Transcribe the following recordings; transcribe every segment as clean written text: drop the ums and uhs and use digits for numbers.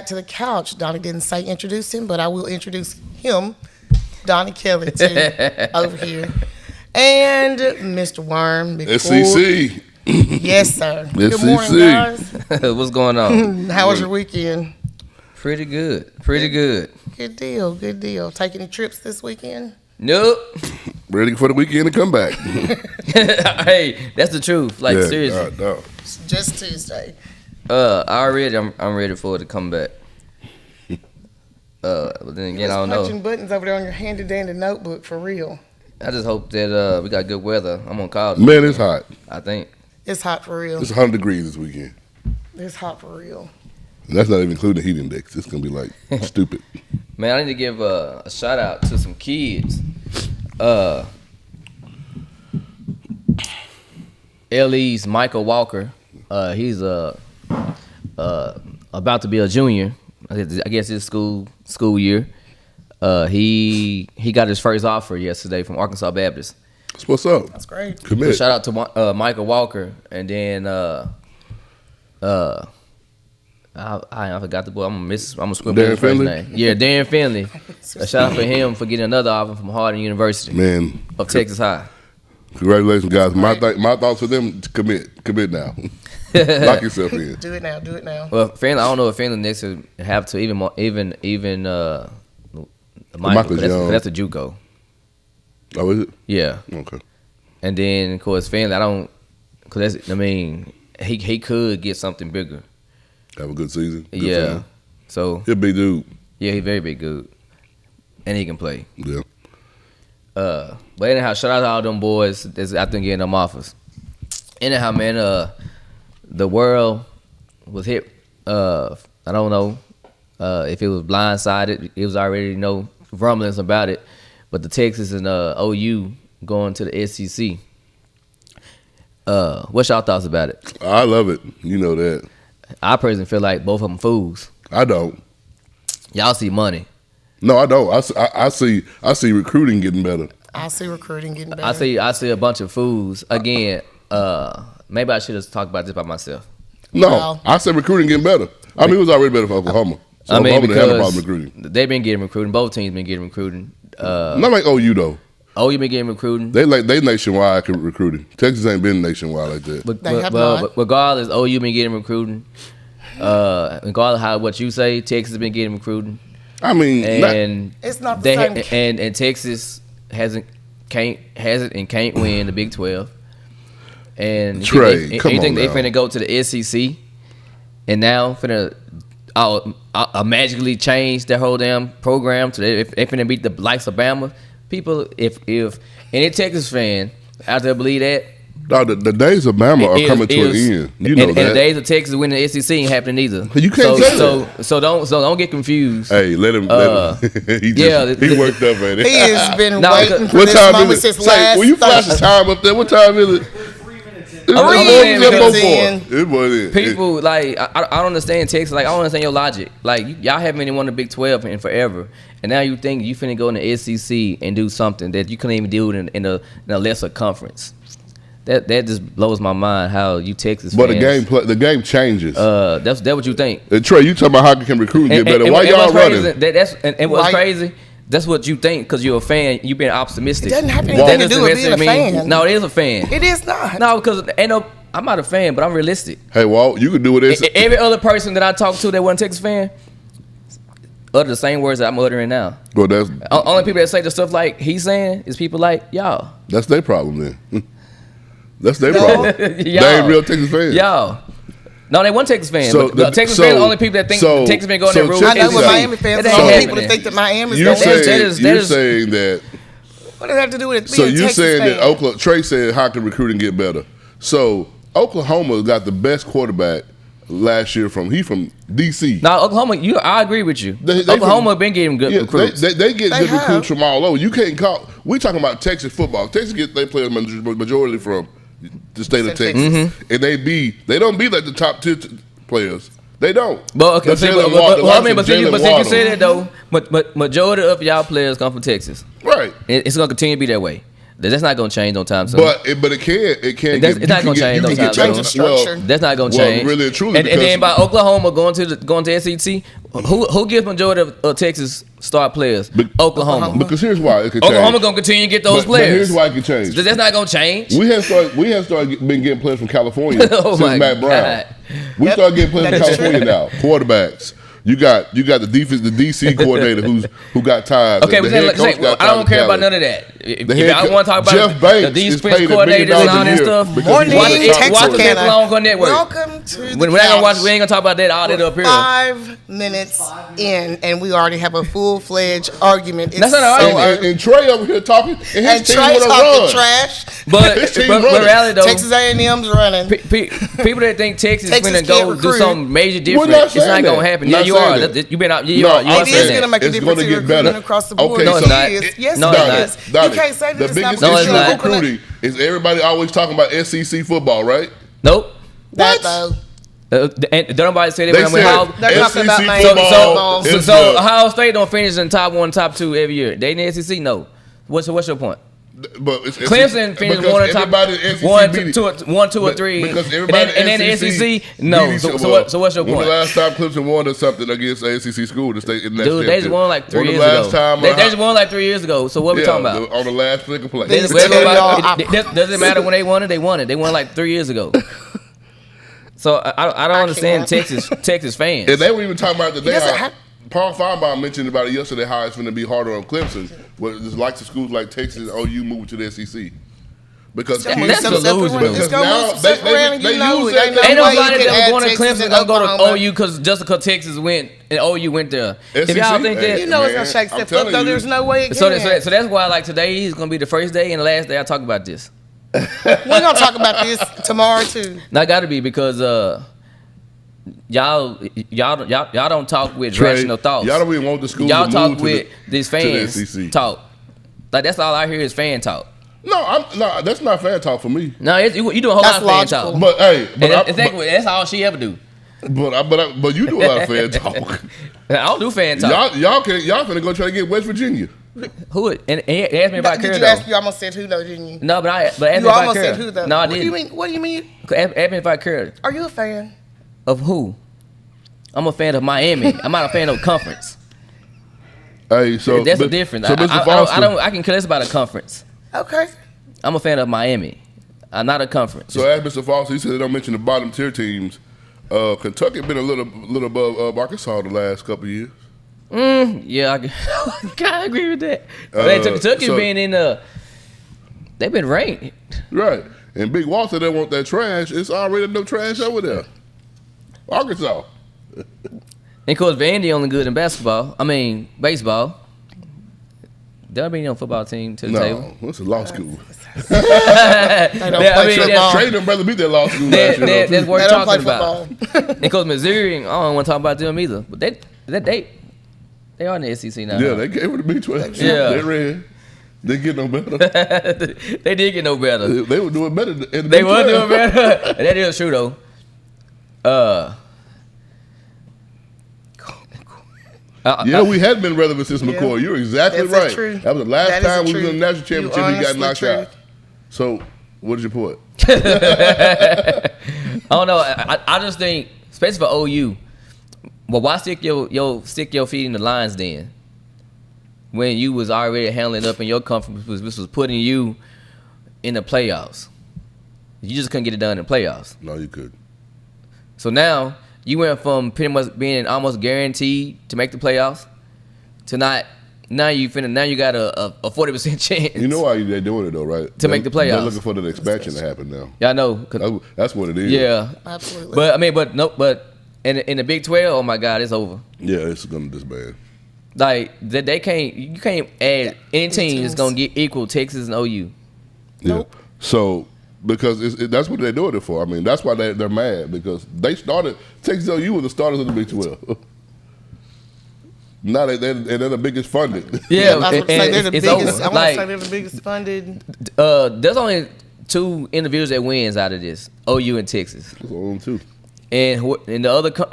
To the couch. Donnie didn't say introduce him, but I will introduce him, Donnie Kelly, too, over here. And Mr. Worm. SEC. Yes, sir. Good morning, guys. What's going on? How was your weekend? Pretty good. Pretty good. Good deal. Good deal. Take any trips this weekend? Nope. Ready for the weekend to come back. Hey, that's the truth. Like, seriously. No. It's just Tuesday. I'm ready for it to come back. But then again, I don't know. Punching buttons over there on your handy dandy notebook for real. I just hope that we got good weather. I'm on college. Man, it's hot. I think. It's hot for real. It's 100 degrees this weekend. It's hot for real. And that's not even including the heat index. It's going to be like stupid. Man, I need to give a shout out to some kids. LE's Michael Walker. He's about to be a junior. I guess his school year. He got his first offer yesterday from Arkansas Baptist. That's what's up. That's great. Commit. So shout out to Michael Walker, and then I forgot the boy. I'm gonna scribble his first name. Yeah, Darren Finley. A shout out for him for getting another offer from Harding University. Man, of Texas High. Congratulations, guys. My thoughts for them to commit now. Lock yourself in. Do it now. Well, Finley, I don't know if Finley next to have to even Michael, that's a JUCO. Oh, is it? Yeah. Okay. And then of course Finley, he could get something bigger. Have a good season. Good yeah. So he's a big dude. Yeah, he's very big dude, and he can play. Yeah. But anyhow, shout out to all them boys that's out there getting them offers. Anyhow, man, the world was hit. I don't know if it was blindsided. It was already rumblings about it. But the Texas and OU going to the SEC. What's y'all thoughts about it? I love it. You know that. I personally feel like both of them fools. I don't. Y'all see money. No, I don't. I see recruiting getting better. I see recruiting getting better. I see a bunch of fools. Again, maybe I should have talked about this by myself. No, well, I said recruiting getting better. I mean, it was already better for Oklahoma. So Oklahoma didn't have a problem recruiting. They've been getting recruiting. Both teams been getting recruiting. Not like OU though. OU been getting recruiting. They nationwide recruiting. Texas ain't been nationwide like that. But regardless, OU been getting recruiting. Regardless of what you say, Texas been getting recruiting. I mean, and it's not the same. And Texas can't win the Big 12. And Trey, you think they finna go to the SEC and now finna magically change their whole damn program to they finna beat the likes of Bama? People, if any Texas fan out there believe that, no, the days of Bama are coming to an end. You know that. And the days of Texas winning the SEC ain't happening either. You can't say that. So don't get confused. Hey, let him. He worked up at it. He has been waiting for what this time moment is it? since last. Will you flash the time up there? What time is it? It was people like I don't understand Texas. Like I don't understand your logic. Like y'all haven't even won the Big 12 in forever, and now you think you finna go in the SEC and do something that you couldn't even do in a lesser conference. That just blows my mind. How you Texas fans. But the game changes. That's what you think. Trey, you talking about how can recruiting get better? Why y'all running? And what's crazy? That's what you think because you're a fan. You've been optimistic. It doesn't have anything to do with being a fan. No, it is a fan. It is not. No, because I'm not a fan, but I'm realistic. Hey, Walt, you can do this. Every other person that I talk to that wasn't a Texas fan utter the same words that I'm uttering now. Well, that's only people that say the stuff like he's saying is people like y'all. That's their problem then. That's their problem. They ain't real Texas fans. Y'all. No, they weren't Texas fans. Texas fans are the only people that think Texas been going that route. I know what Miami fans are. The people that think that Miami's you're saying that. What does that have to do with it? So you're saying that Trey said how can recruiting get better? So Oklahoma got the best quarterback last year from DC. Now Oklahoma, I agree with you. Oklahoma been getting good recruits. They get good recruits from all over. You can't call. We talking about Texas football. Texas they play a majority from the state of Texas, and they don't be like the top 10 players. They don't. But okay, see, but you say that though, majority of y'all players come from Texas, right? It's gonna continue to be that way. That's not gonna change no time soon. But it can. It's not gonna change no time soon. Change the structure. That's not gonna change. Really and truly, and then by Oklahoma going to SEC, who gets majority of Texas star players? Oklahoma. Because here's why it can change. Oklahoma gonna continue to get those players. But here's why it can change. That's not gonna change. We have started getting players from California Oh since Matt Brown. God. We started getting players from California now. Quarterbacks. You got the DC coordinator who got ties. Okay, but I don't care about none of that. If I want to talk about Jeff Banks the defense paid $1 million coordinators and all that stuff, Morning, watch the Texarkana. Network. Welcome to the We ain't gonna talk about that all that up here. 5 minutes in, and we already have a full-fledged argument. That's not an argument. And Trey over here talking, and his And team Trey want to talking run. trash. But His team but running. reality though, Texas A&M's running. people that think Texas is Texas gonna go can't do recruit. something major different, We're not it's not saying gonna that. happen. Not Yeah, you saying are. that. You been out. No, You are. It I'm is saying going to make a it's difference gonna in get better. recruiting across the board. Okay, No, it's so not. Yes, No, it it's is. not. You can't say that the it's biggest not. No, it's issue not. with recruiting is everybody always talking about SEC football, right? Nope. That What? though. And don't nobody say that They when said how. They're talking about SEC Miami football football. is So the- Ohio State don't finish in top 1, top 2 every year. They in the SEC, no. What's your point? But it's Clemson finished because one or top everybody in SEC 1, beat it. 2 or 3. Because and everybody then the SEC, no. beat each So other. what's your When point? the last time Clemson won or something against an SEC school to stay in the Dude, they just won like 3 years ago. Time They just won like 3 years ago. So what we talking about? On the last flick of play. They- Does tell y'all, it matter when they won it? They won it. They won like 3 years ago. So I don't understand Texas fans. And they were even talking about today. doesn't How have- Paul Feinbaum mentioned about it yesterday how it's going to be harder on Clemson, but it's like the schools like Texas and OU moving to the SEC. Because It's That's gonna delusional. move Because some now stuff they- around and they you know use it. it. Ain't no Ain't way you nobody can that add was going to Texas Clemson and gonna go to Oklahoma. OU just because Texas went and OU went there. If SEC, y'all think that, You know it's Man, gonna shake I'm stuff telling up though. you. There's no way it so can. that's why like today is gonna be the first day and the last day I talk about this. We're gonna talk about this tomorrow too. Not got to be because y'all don't talk with Trey, rational thoughts. y'all don't even want the schools Y'all to talk move with to these the fans SEC. talk. Like that's all I hear is fan talk. No, that's not fan talk for me. No, you do a whole That's lot of fan logical. talk. But hey, And that's all she ever do. but you do a lot of fan talk. I don't do fan talk. y'all finna go try to get West Virginia. Who? And he asked me about Did Kerr you ask? though. You almost said who though, didn't you? No, but ask me You about almost Kerr. said who though. No, I What do you didn't. mean? What do you mean? Ask me about Kerr. Are you a fan? Of who? I'm a fan of Miami. I'm not a fan of conference. Hey, so That's the difference. So Mr. Foster, I can care less about a conference. Okay. I'm a fan of Miami. I'm not a conference. So as Mr. Foster, he said they don't mention the bottom tier teams. Kentucky been a little above Arkansas the last couple of years. Yeah, I agree with that. Kentucky so- being in they've been ranked. Right. And Big Walter, they want that trash. It's already enough trash over there. Arkansas. And of course, Vandy only good in baseball. They'll be on football team to the table. No, it's a law school. They don't play football. Trey them brother beat that law school last year. That's what They we're don't play talking about. football. And of course, Missouri, I don't want to talk about them either. But they are in the SEC now. Yeah, they gave it the Big 12. Yeah. They ran. They get no better. They did get no better. They were doing better in the They Big were 12. doing better. That is true though. Yeah, we had been relevant since McCoy. You're exactly That's right. true. That was the last That is time the we was in the national truth. You championship. He got honestly knocked out. true. So, what is your point? I don't know. I just think, especially for OU, well, why stick your feet in the lines then? When you was already handling up in your conference, which was putting you in the playoffs. You just couldn't get it done in the playoffs. No, you could. So now you went from pretty much being almost guaranteed to make the playoffs to not. Now you got a 40% chance. You know why they're doing it though, right? To make the playoffs. They're looking for the expansion to happen now. Yeah, I know. That's what it is. Yeah, Absolutely. but in the Big 12, oh my God, it's over. Yeah, it's gonna disband. Like you can't add any team that's gonna get equal Texas and OU. Yeah. Nope. So because that's what they're doing it for. I mean, that's why they're mad because they started Texas OU were the starters of the Big 12. Now they're the biggest funded. Yeah, I was about to say they're the it's biggest. over. I want Like, to say they're the biggest funded. there's only 2 individuals that wins out of this: OU and Texas. That's on too. And the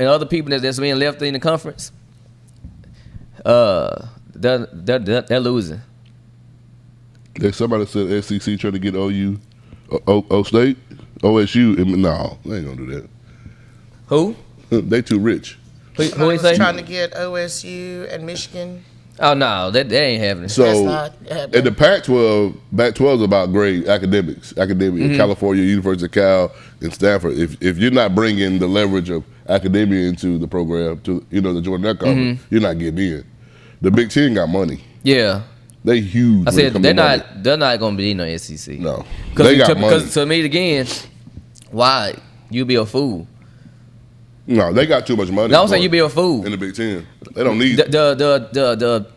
other people that's being left in the conference, they're losing. There's somebody said SEC trying to get O State, OSU. No, they ain't gonna do that. Who? They too rich. Who Somebody he say? was trying to get OSU and Michigan. Oh no, that ain't happening. So That's not happening. in the Pac-12 is about grade academia. California, University of Cal, and Stanford. If you're not bringing the leverage of academia into the program to to join that conference, you're not getting in. The Big Ten got money. Yeah. They huge. I when it said come they're to money. not. They're not gonna be no SEC. No, they got money. Because to me again, why you be a fool? No, they got too much money. No, I'm saying you be a fool. In the Big Ten, they don't need the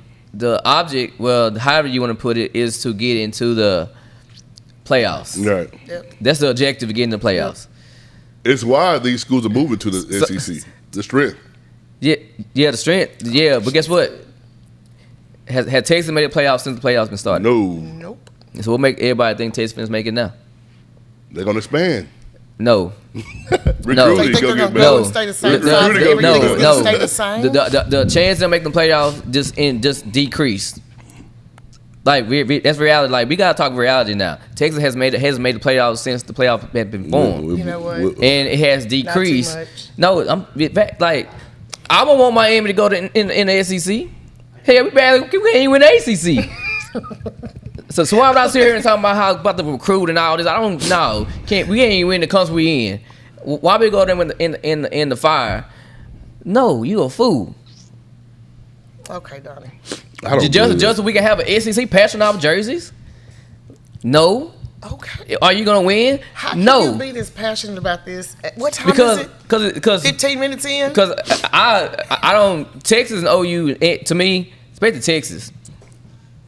object. Well, however you want to put it, is to get into the playoffs. Right. Yep. That's the objective of getting the playoffs. It's why these schools are moving to the SEC. The strength. Yeah, the strength. Yeah, but guess what? Has Texas made the playoffs since the playoffs been started? No, Nope. So what make everybody think Texas fans make it now? they're gonna expand. No. Recruiting They think go they're get gonna go better. and stay the same Recruiting size. go get Everything's better. gonna stay the same. The chance to make the playoffs just decreased. Like that's reality. Like we gotta talk reality now. Texas hasn't made the playoffs since the playoffs have been formed, You know what? and it has decreased. much. No, like I don't want Miami to go to in the SEC. Hey, we can't even win the ACC. So I'm not sitting here and talking about how about the recruit and all this. I don't know. We ain't even win the country we in. Why we go there in the fire? No, you a fool. Okay, Donnie. I don't believe it. Just so we can have an SEC patching off jerseys? No. Okay. Are you gonna win? How can No. you be this passionate about this? What time is it? Because 15 minutes in? Because I don't Texas and OU to me, especially Texas.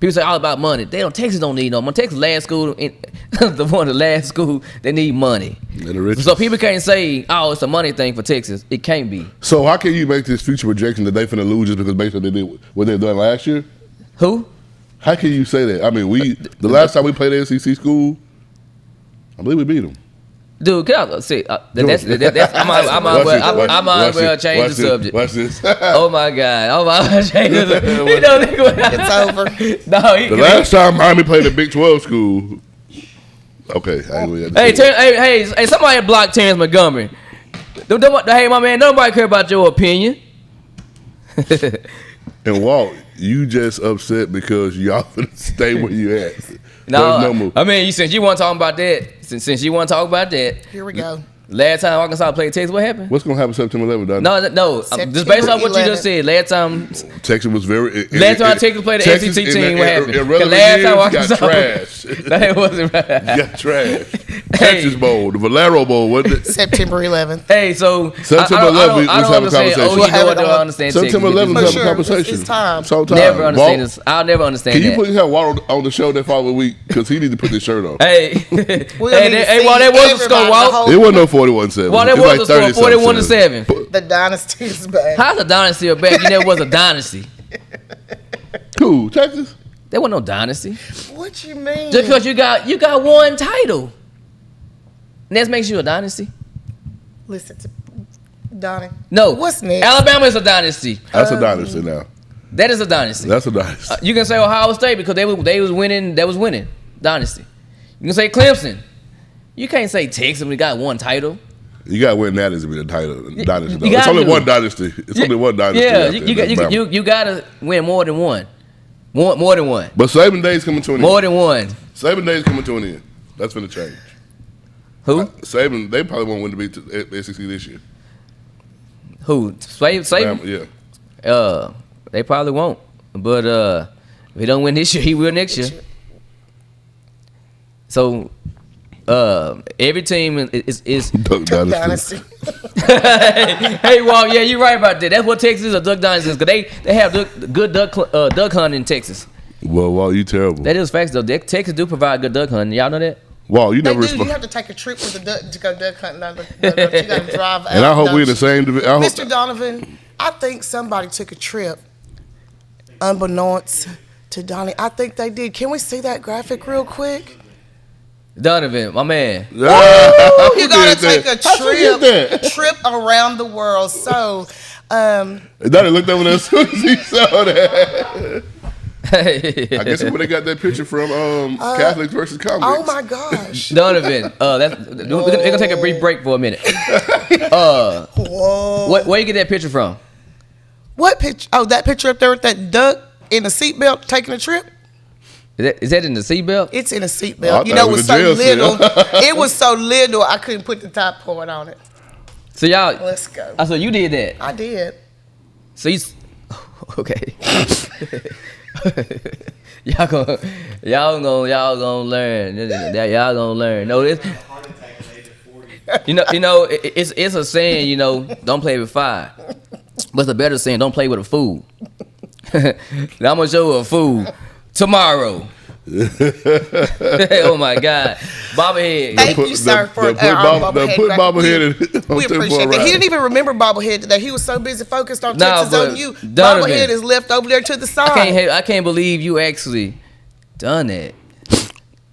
People say all about money. Texas don't need no money. Texas last school, the last school that need money. So people can't say, oh, it's a money thing for Texas. It can't be. So how can you make this future projection that they finna lose just because based on what they did what they done last year? Who? How can you say that? I mean, the last time we played the SEC school, I believe we beat them. Dude, can I see? That's I might well change the subject. Watch this. Oh my God! Oh my God! Change the subject. It's over. No, The last time Miami played a Big 12 school. Okay. Hey, somebody block Terrence Montgomery. Hey, my man, nobody care about your opinion. And Walt, you just upset because y'all finna stay where you at. No, I mean, since you want to talk about that, since you want to talk about that, Here we go. last time Arkansas played Texas, what happened? What's gonna happen September 11th? Don? No. Just based on what you just said, last time Texas was very. Last time Texas played the Texas SEC team, in what happened? irrelevant Last years, time Arkansas got trashed. That wasn't right. Got trashed. Texas Bowl, the Valero Bowl, wasn't it? September 11th. Hey, so September 11th, we was having a understand. conversation. Oh, you know what? I don't understand. September Texas. 11th, we For was having sure, a conversation. it's time. So time. Never understand Walt, this. I'll never understand can you that. please have Walt on the show that following week because he need to put this shirt on. Hey, We'll need to While that see was a score, everybody, Walt. the whole- It wasn't no 41-7. While that It was like a score, 41-7. The dynasty is back. How's a dynasty back? You never was a dynasty. Cool. Texas? There wasn't no dynasty. What you mean? Just because you got one title, and that makes you a dynasty. Listen to Donnie. No. What's next? Alabama is a dynasty. That's a dynasty now. That is a dynasty. That's a dynasty. You can say Ohio State because they was winning. That was winning. Dynasty. You can say Clemson. You can't say Texas when we got one title. You got to win that as to be the title. Dynasty. you It's only gotta. one dynasty. It's only one dynasty. Yeah, out there. you gotta win more than one. More than one. But Saban Day's coming to an end. More than one. Saban Day's coming to an end. That's going to change. Who? Saban, they probably won't win the SEC this year. Who? Saban? Yeah. They probably won't. But if he don't win this year, he will next year. So every team is Duck Duck Dynasty. dynasty. Hey, Walt, yeah, you're right about that. That's what Texas is, a duck dynasty. Because they have good duck hunting in Texas. Well, you terrible. That is facts, though. Texas do provide good duck hunting. Y'all know that? Wow, you They never do. You respond. have to take a trip with the duck to go duck hunting. You got to drive out. And I hope don't we're in the you? same division. Mr. Donovan, I think somebody took a trip unbeknownst to Donnie. I think they did. Can we see that graphic real quick? Donovan, my man. You gotta take that? a trip around the world. So, Donnie looked over there as soon as he saw that. I guess where they got that picture from, Catholics versus convicts. Oh my gosh. Donovan, we're gonna take a brief break for a minute. Whoa. Where you get that picture from? What picture? Oh, that picture up there with that duck in a seatbelt taking a trip? Is that in the seatbelt? It's in a Oh, I seatbelt. You thought know, it it was was so a jail cell. little. It was so little, I couldn't put the top part on it. So y'all, Let's go. so you did that. I did. So you, okay. y'all gonna learn. Y'all gonna learn. No, this. You know, it's a saying. You know, don't play with fire. But it's a better saying, don't play with a fool. Now I'm gonna show you a fool tomorrow. Oh my God, bobblehead. Thank you, sir, for put bobblehead. We appreciate that. He didn't even remember bobblehead today. He was so busy focused on Nah, Texas but on you. Donovan, Bobblehead is left over there to the side. I can't believe you actually done that.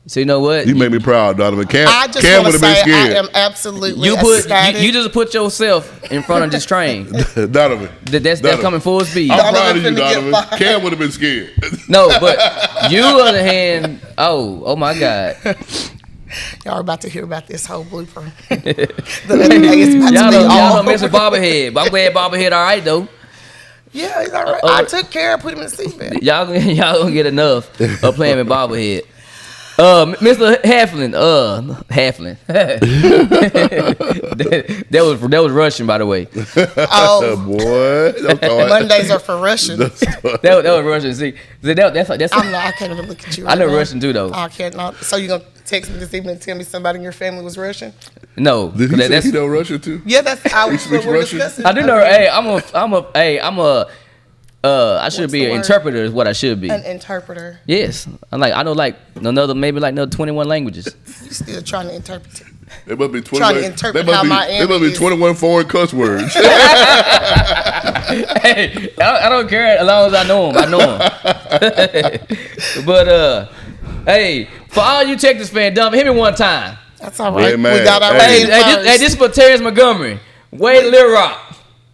So you know what? You made me proud, Donovan. I just Cam want would to have been say I scared. am absolutely You ecstatic. just put yourself in front of this train. Donovan. That's coming full speed. I'm proud of you, Donovan finna get Donovan. fired. Cam would have been scared. No, but you on the hand. Oh my God. Y'all are about to hear about this whole blooper. The other day is about Y'all to be don't all mess with Bobblehead. But I'm glad Bobblehead all right though. Yeah, he's all right. I took care of putting him in the seatbelt. Y'all gonna get enough of playing with Bobblehead. Mr. Halfling, that was Russian, by the way. Oh, Boy. Mondays are for Russian. That was Russian. See, that's I can't even look at you. I Right know now. Russian too, though. I can't not. So you gonna text me this evening and tell me somebody in your family was Russian? No, Did he say that's he know Russian too? Yeah, that's how we speaks we're Russian? discussing. I do know. Hey, I should What's be the an word? interpreter. Is what I should be. An interpreter. Yes, I know another 21 languages. You still trying to interpret it? There must be 21. Trying to interpret how Miami There must be is. 21 foreign cuss words. Hey, I don't care as long as I know them. But hey, for all you Texas fans, dumb, hit me one time. That's all right. Yeah, man. We got our Hey, way This is for Terrence Montgomery, Wade Lil Rock.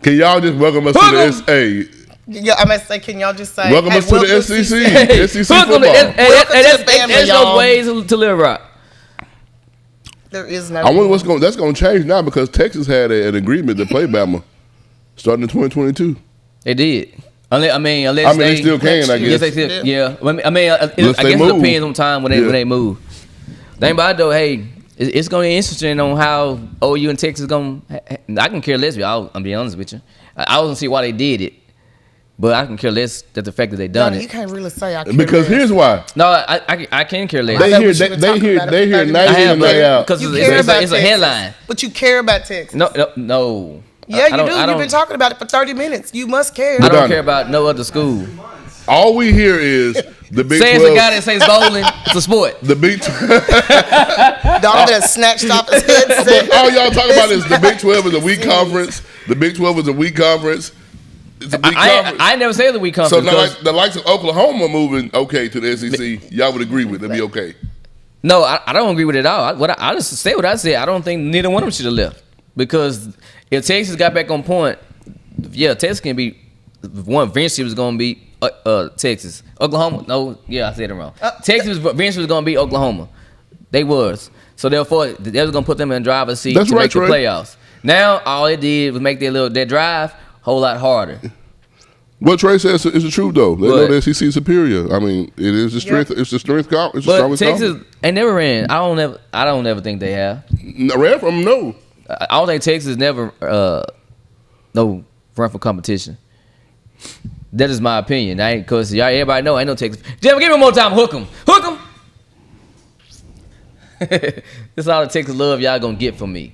Can y'all just welcome us to the SA? Yeah, I'm gonna say, can y'all just say, Welcome us to the welcome SEC. Hey, SEC welcome football. to- Welcome to the that's family, those y'all. ways to Lil Rock. There is no. I wonder that's going to change now because Texas had an agreement to play Bama starting in 2022. They did. Unless they still can, I guess. Yes, they still. Yeah. I guess Unless it they move. depends on time when they move. Thing about it though, hey, it's going to be interesting on how OU and Texas going. I can care less. I'll be honest with you. I wasn't see why they did it, but I can care less that the fact that they done You it. can't really say I care Because less. here's why. No, I can care less. I know what you've been They talking hear about it for 30 night I in have, and night out. because You care about it's a Texas, headline. but you care about Texas. No. Yeah, you do. I You've been talking about it for 30 minutes. You must care. I don't Done. care about no other school. All we hear is the Big Say 12. it's a guy that says bowling, it's a sport. The Big Donovan has snatched off his headset. all y'all talking about is the Big 12 is a weak conference. The Big 12 is a weak conference. It's a big conference. I never said that we come So from. now, like, the likes of Oklahoma moving okay to the SEC, y'all would agree with. It'd be okay. No, I don't agree with it at all. I just say what I said. I don't think neither one of them should have left. Because if Texas got back on point, yeah, Texas can be one. Eventually was going to be Texas. Oklahoma, no, yeah, I said it wrong. Texas eventually was going to be Oklahoma. They was. So therefore, they was going to put them in the driver's seat That's to right, make the Trey. playoffs. Now, all they did was make their drive a whole lot harder. What Trey says is the truth, though. They know But- the SEC is superior. I mean, it is the strength. It's the strength. It's the But strongest Texas, conference. they never ran. I don't ever think they have. Ran from them, no. I don't think Texas never no run for competition. That is my opinion. I ain't because y'all everybody know I ain't no Texas. Jim, give me one more time. Hook 'em. Hook 'em. This all the Texas love y'all gonna get from me,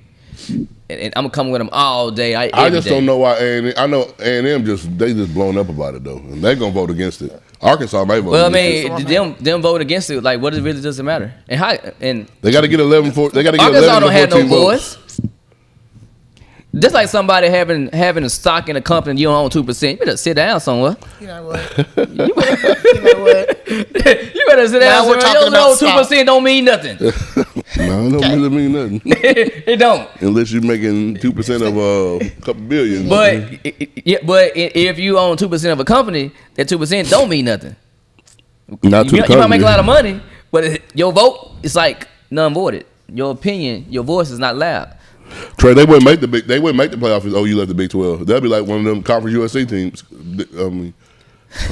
and I'm gonna come with them all day. I just don't know why. I know A&M they just blown up about it though, and they gonna vote against it. Arkansas might vote. Well, I against it. mean, them vote against it. Like, what it really doesn't matter. And They got to get 11. They got to get Arkansas 11 don't to have 14 no votes. voice. Just like somebody having a stock in a company you don't own 2%. You better sit down somewhere. You know what? You know what? You better sit Now down we're somewhere. talking You know about 2% don't mean nothing. No, it don't really mean nothing It don't. unless you're making 2% of a couple billion. But if you own 2% of a company, that 2% don't mean nothing. Not to you the might make a lot of company. money, but your vote is like none voted. Your opinion, your voice is not loud. Trey, they wouldn't make the playoffs if OU left the Big 12. That'd be like one of them Conference USA teams.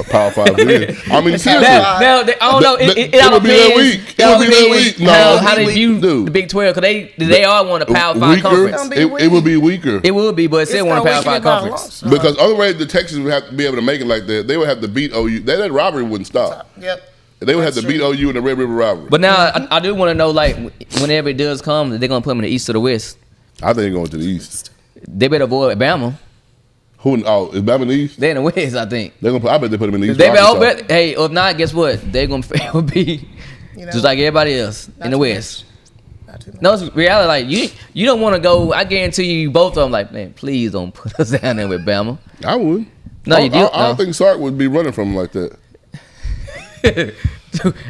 Power 5 then. I mean, seriously. Now, I don't know. It all would be that depends. week. It would be that week. No, how they view dude. the Big 12 because they all want a Power 5 Weaker. conference. It would be weaker. It would be, but it still want a Power 5 conference. Because other way the Texans would have to be able to make it like that, they would have to beat OU. That rivalry wouldn't stop. Yep. They would have to beat OU in the Red River rivalry. But now I do want to know, like, whenever it does come, they're gonna put them in the East or the West. I think they're going to the East. They better avoid Bama. Who? Oh, is Bama in the East? They're in the West, I think. I bet they put them in the East. They better, hey, if not, guess what? They're gonna be just like everybody else in the West. No, it's reality. Like you don't want to go. I guarantee you, both of them. Like, man, please don't put us down there with Bama. I would. No, you do. I don't think Sark would be running from them like that.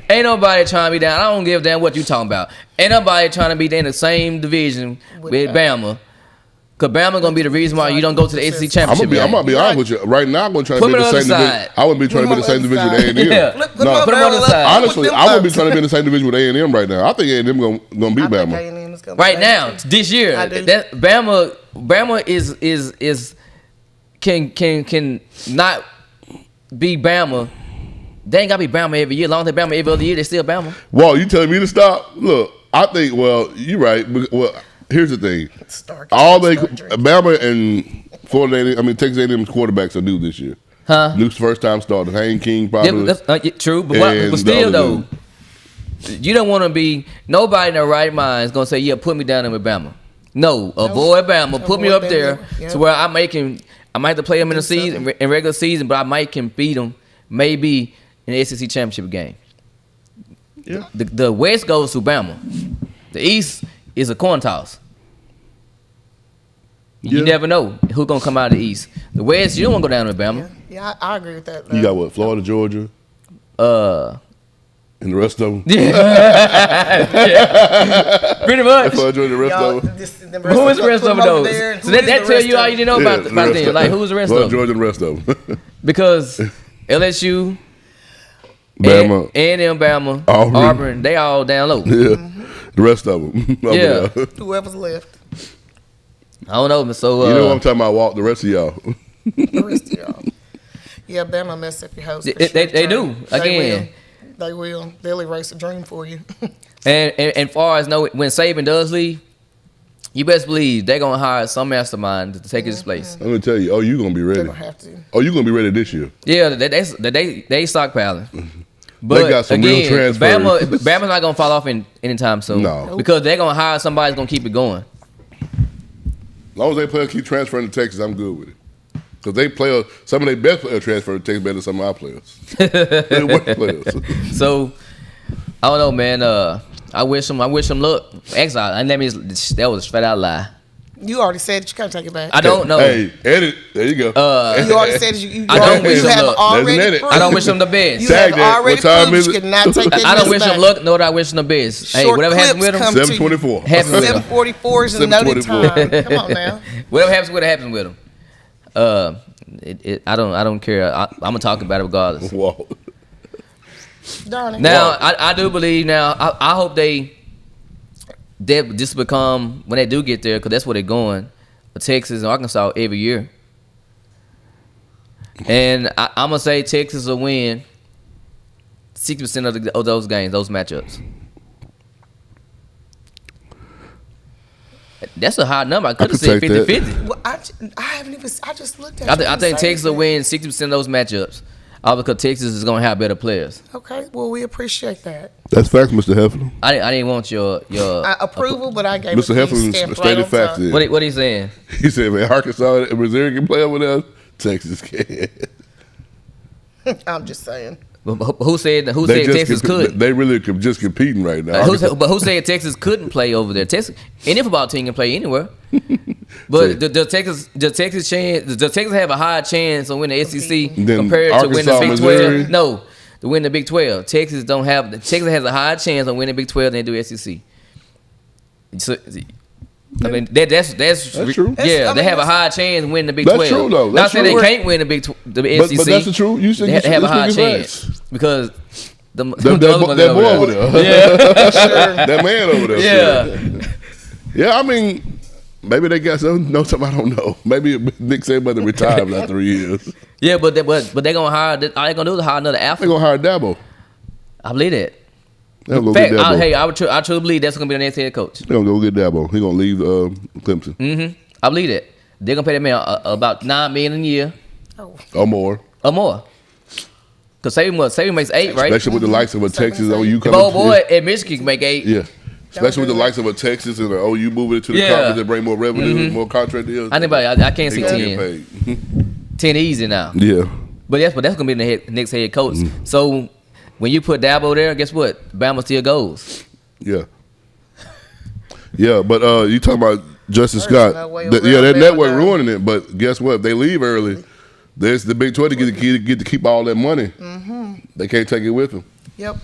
Ain't nobody trying to be down. I don't give a damn what you talking about. Ain't nobody trying to be in the same division with Bama. Cause Bama gonna be the reason why you don't go to the SEC championship. I'm gonna be honest with you. Right now, I'm gonna try to be in the same division. I wouldn't be trying to be in the same division with A&M. Yeah. No, put them on the side. honestly, I wouldn't be trying to be in the same division with A&M right now. I think A&M gonna beat Bama. Right now, this year, that Bama is can not be Bama. They ain't gotta be Bama every year. As long as they Bama every other year, they still Bama. Wall, you telling me to stop? Look, I think. Well, you're right. Well, here's the thing. Bama and Florida, Texas A&M quarterbacks are new this year. Huh? New first time starters. Hayne King probably. Yeah, that's true, but still though, you don't want to be. Nobody in their right mind is gonna say, "Yeah, put me down there with Bama." No, avoid Bama. Put me up there to where I might have to play them in the season, in regular season, but I might can beat them maybe in the SEC championship game. Yeah. The West goes to Bama. The East is a coin toss. You never know who's gonna come out of the East. The West, you don't want to go down with Bama. Yeah, I agree with that. You got what? Florida, Georgia, and the rest of them. Pretty much. Florida, Georgia, the rest of them. Who is the rest of them though? So that tell you all you didn't know about them. Like who's the rest of them? Georgia and the rest of them. Because LSU, Bama, A&M, Bama, Auburn, they all down low. Yeah. The rest of them. Yeah. Whoever's left. I don't know. So you know what I'm talking about, Walt? The rest of y'all. The rest of y'all. Yeah, Bama mess up your house. They do. Again. They will. They'll erase a dream for you. and far as when Saban does leave, you best believe they're gonna hire some mastermind to take his place. I'm gonna tell you. Oh, you gonna be ready? They're gonna have to. Oh, you gonna be ready this year? Yeah, they stockpiling. But they got some real transfers. Bama's not gonna fall off anytime soon. No, because they're gonna hire somebody who's gonna keep it going. As long as they players keep transferring to Texas, I'm good with it. Because some of their best players transfer to Texas better than some of our players. They're worst players. So I don't know, man. I wish them luck. Actually, that was a straight out lie. You already said it. You can't take it back. I don't know. Hey, edit. There you go. You already said it. You I don't wish them have luck. already proved. I don't wish them the best. You Tag have that. already What time proved is you it? cannot take that I don't wish back. them luck, nor do I wish them the best. Hey, Short whatever happens with clips them, come to 724. happens with them. 744 is a noted 724. time. Come on now. Whatever happens with them. I don't care. I'm gonna talk about it regardless. Whoa. Darn it. Now I do believe now. I hope they just become when they do get there, because that's where they're going. Texas and Arkansas every year, and I'm gonna say Texas will win 60% of those games, those matchups. That's a high number. I could have said 50-50. Well, I haven't even. I just looked at it. I think Texas will win 60% of those matchups. All because Texas is gonna have better players. Okay, well we appreciate that. That's facts, Mr. Heflin. I didn't want your approval, but I gave Mr. it Heflin stated facts. What he saying? He said, "Man, Arkansas and Missouri can play over there. Texas can." I'm just saying. Who said Texas could? They really just competing right now. Who said Texas couldn't play over there? Texas, any football team can play anywhere. But the Texas have a higher chance of winning the SEC compared to winning the Big 12. Missouri. No, to win the Big 12. Texas has a higher chance of winning the Big 12 than they do SEC. So, I mean that's true. Yeah, they have a high chance of winning the Big 12. That's true though. Not saying they can't win the SEC. But that's the truth. You said they have a high chance because That boy over there. Yeah. That man over there. Yeah. Yeah, I mean, maybe they got something I don't know. Maybe Nick Saban to retire after 3 years. Yeah, but they gonna hire. All they gonna do is hire another They're athlete. gonna hire Dabo. I believe that. They're gonna In go fact, get Dabo. I truly believe that's gonna be the next head coach. They're gonna go get Dabo. He's gonna leave Clemson. I believe that they're gonna pay that man about $9 million a year Or more. or more. Cause Saban makes 8, right? Especially with the likes of a Texas OU The coming. old boy at Michigan can make 8. Yeah. Especially with the likes of a Texas and the OU moving it to the conference and bring more revenue, more contract deals. I can't see They gonna 10. get paid. 10 easy now. Yeah. But that's gonna be the next head coach. So when you put Dabo there, guess what? Bama still goes. Yeah. Yeah, but you talking about Justin Scott. no way That around network Bama. ruining it. But guess what? If they leave early, there's the Big 12 to get to keep all that money. They can't take it with them. Yep.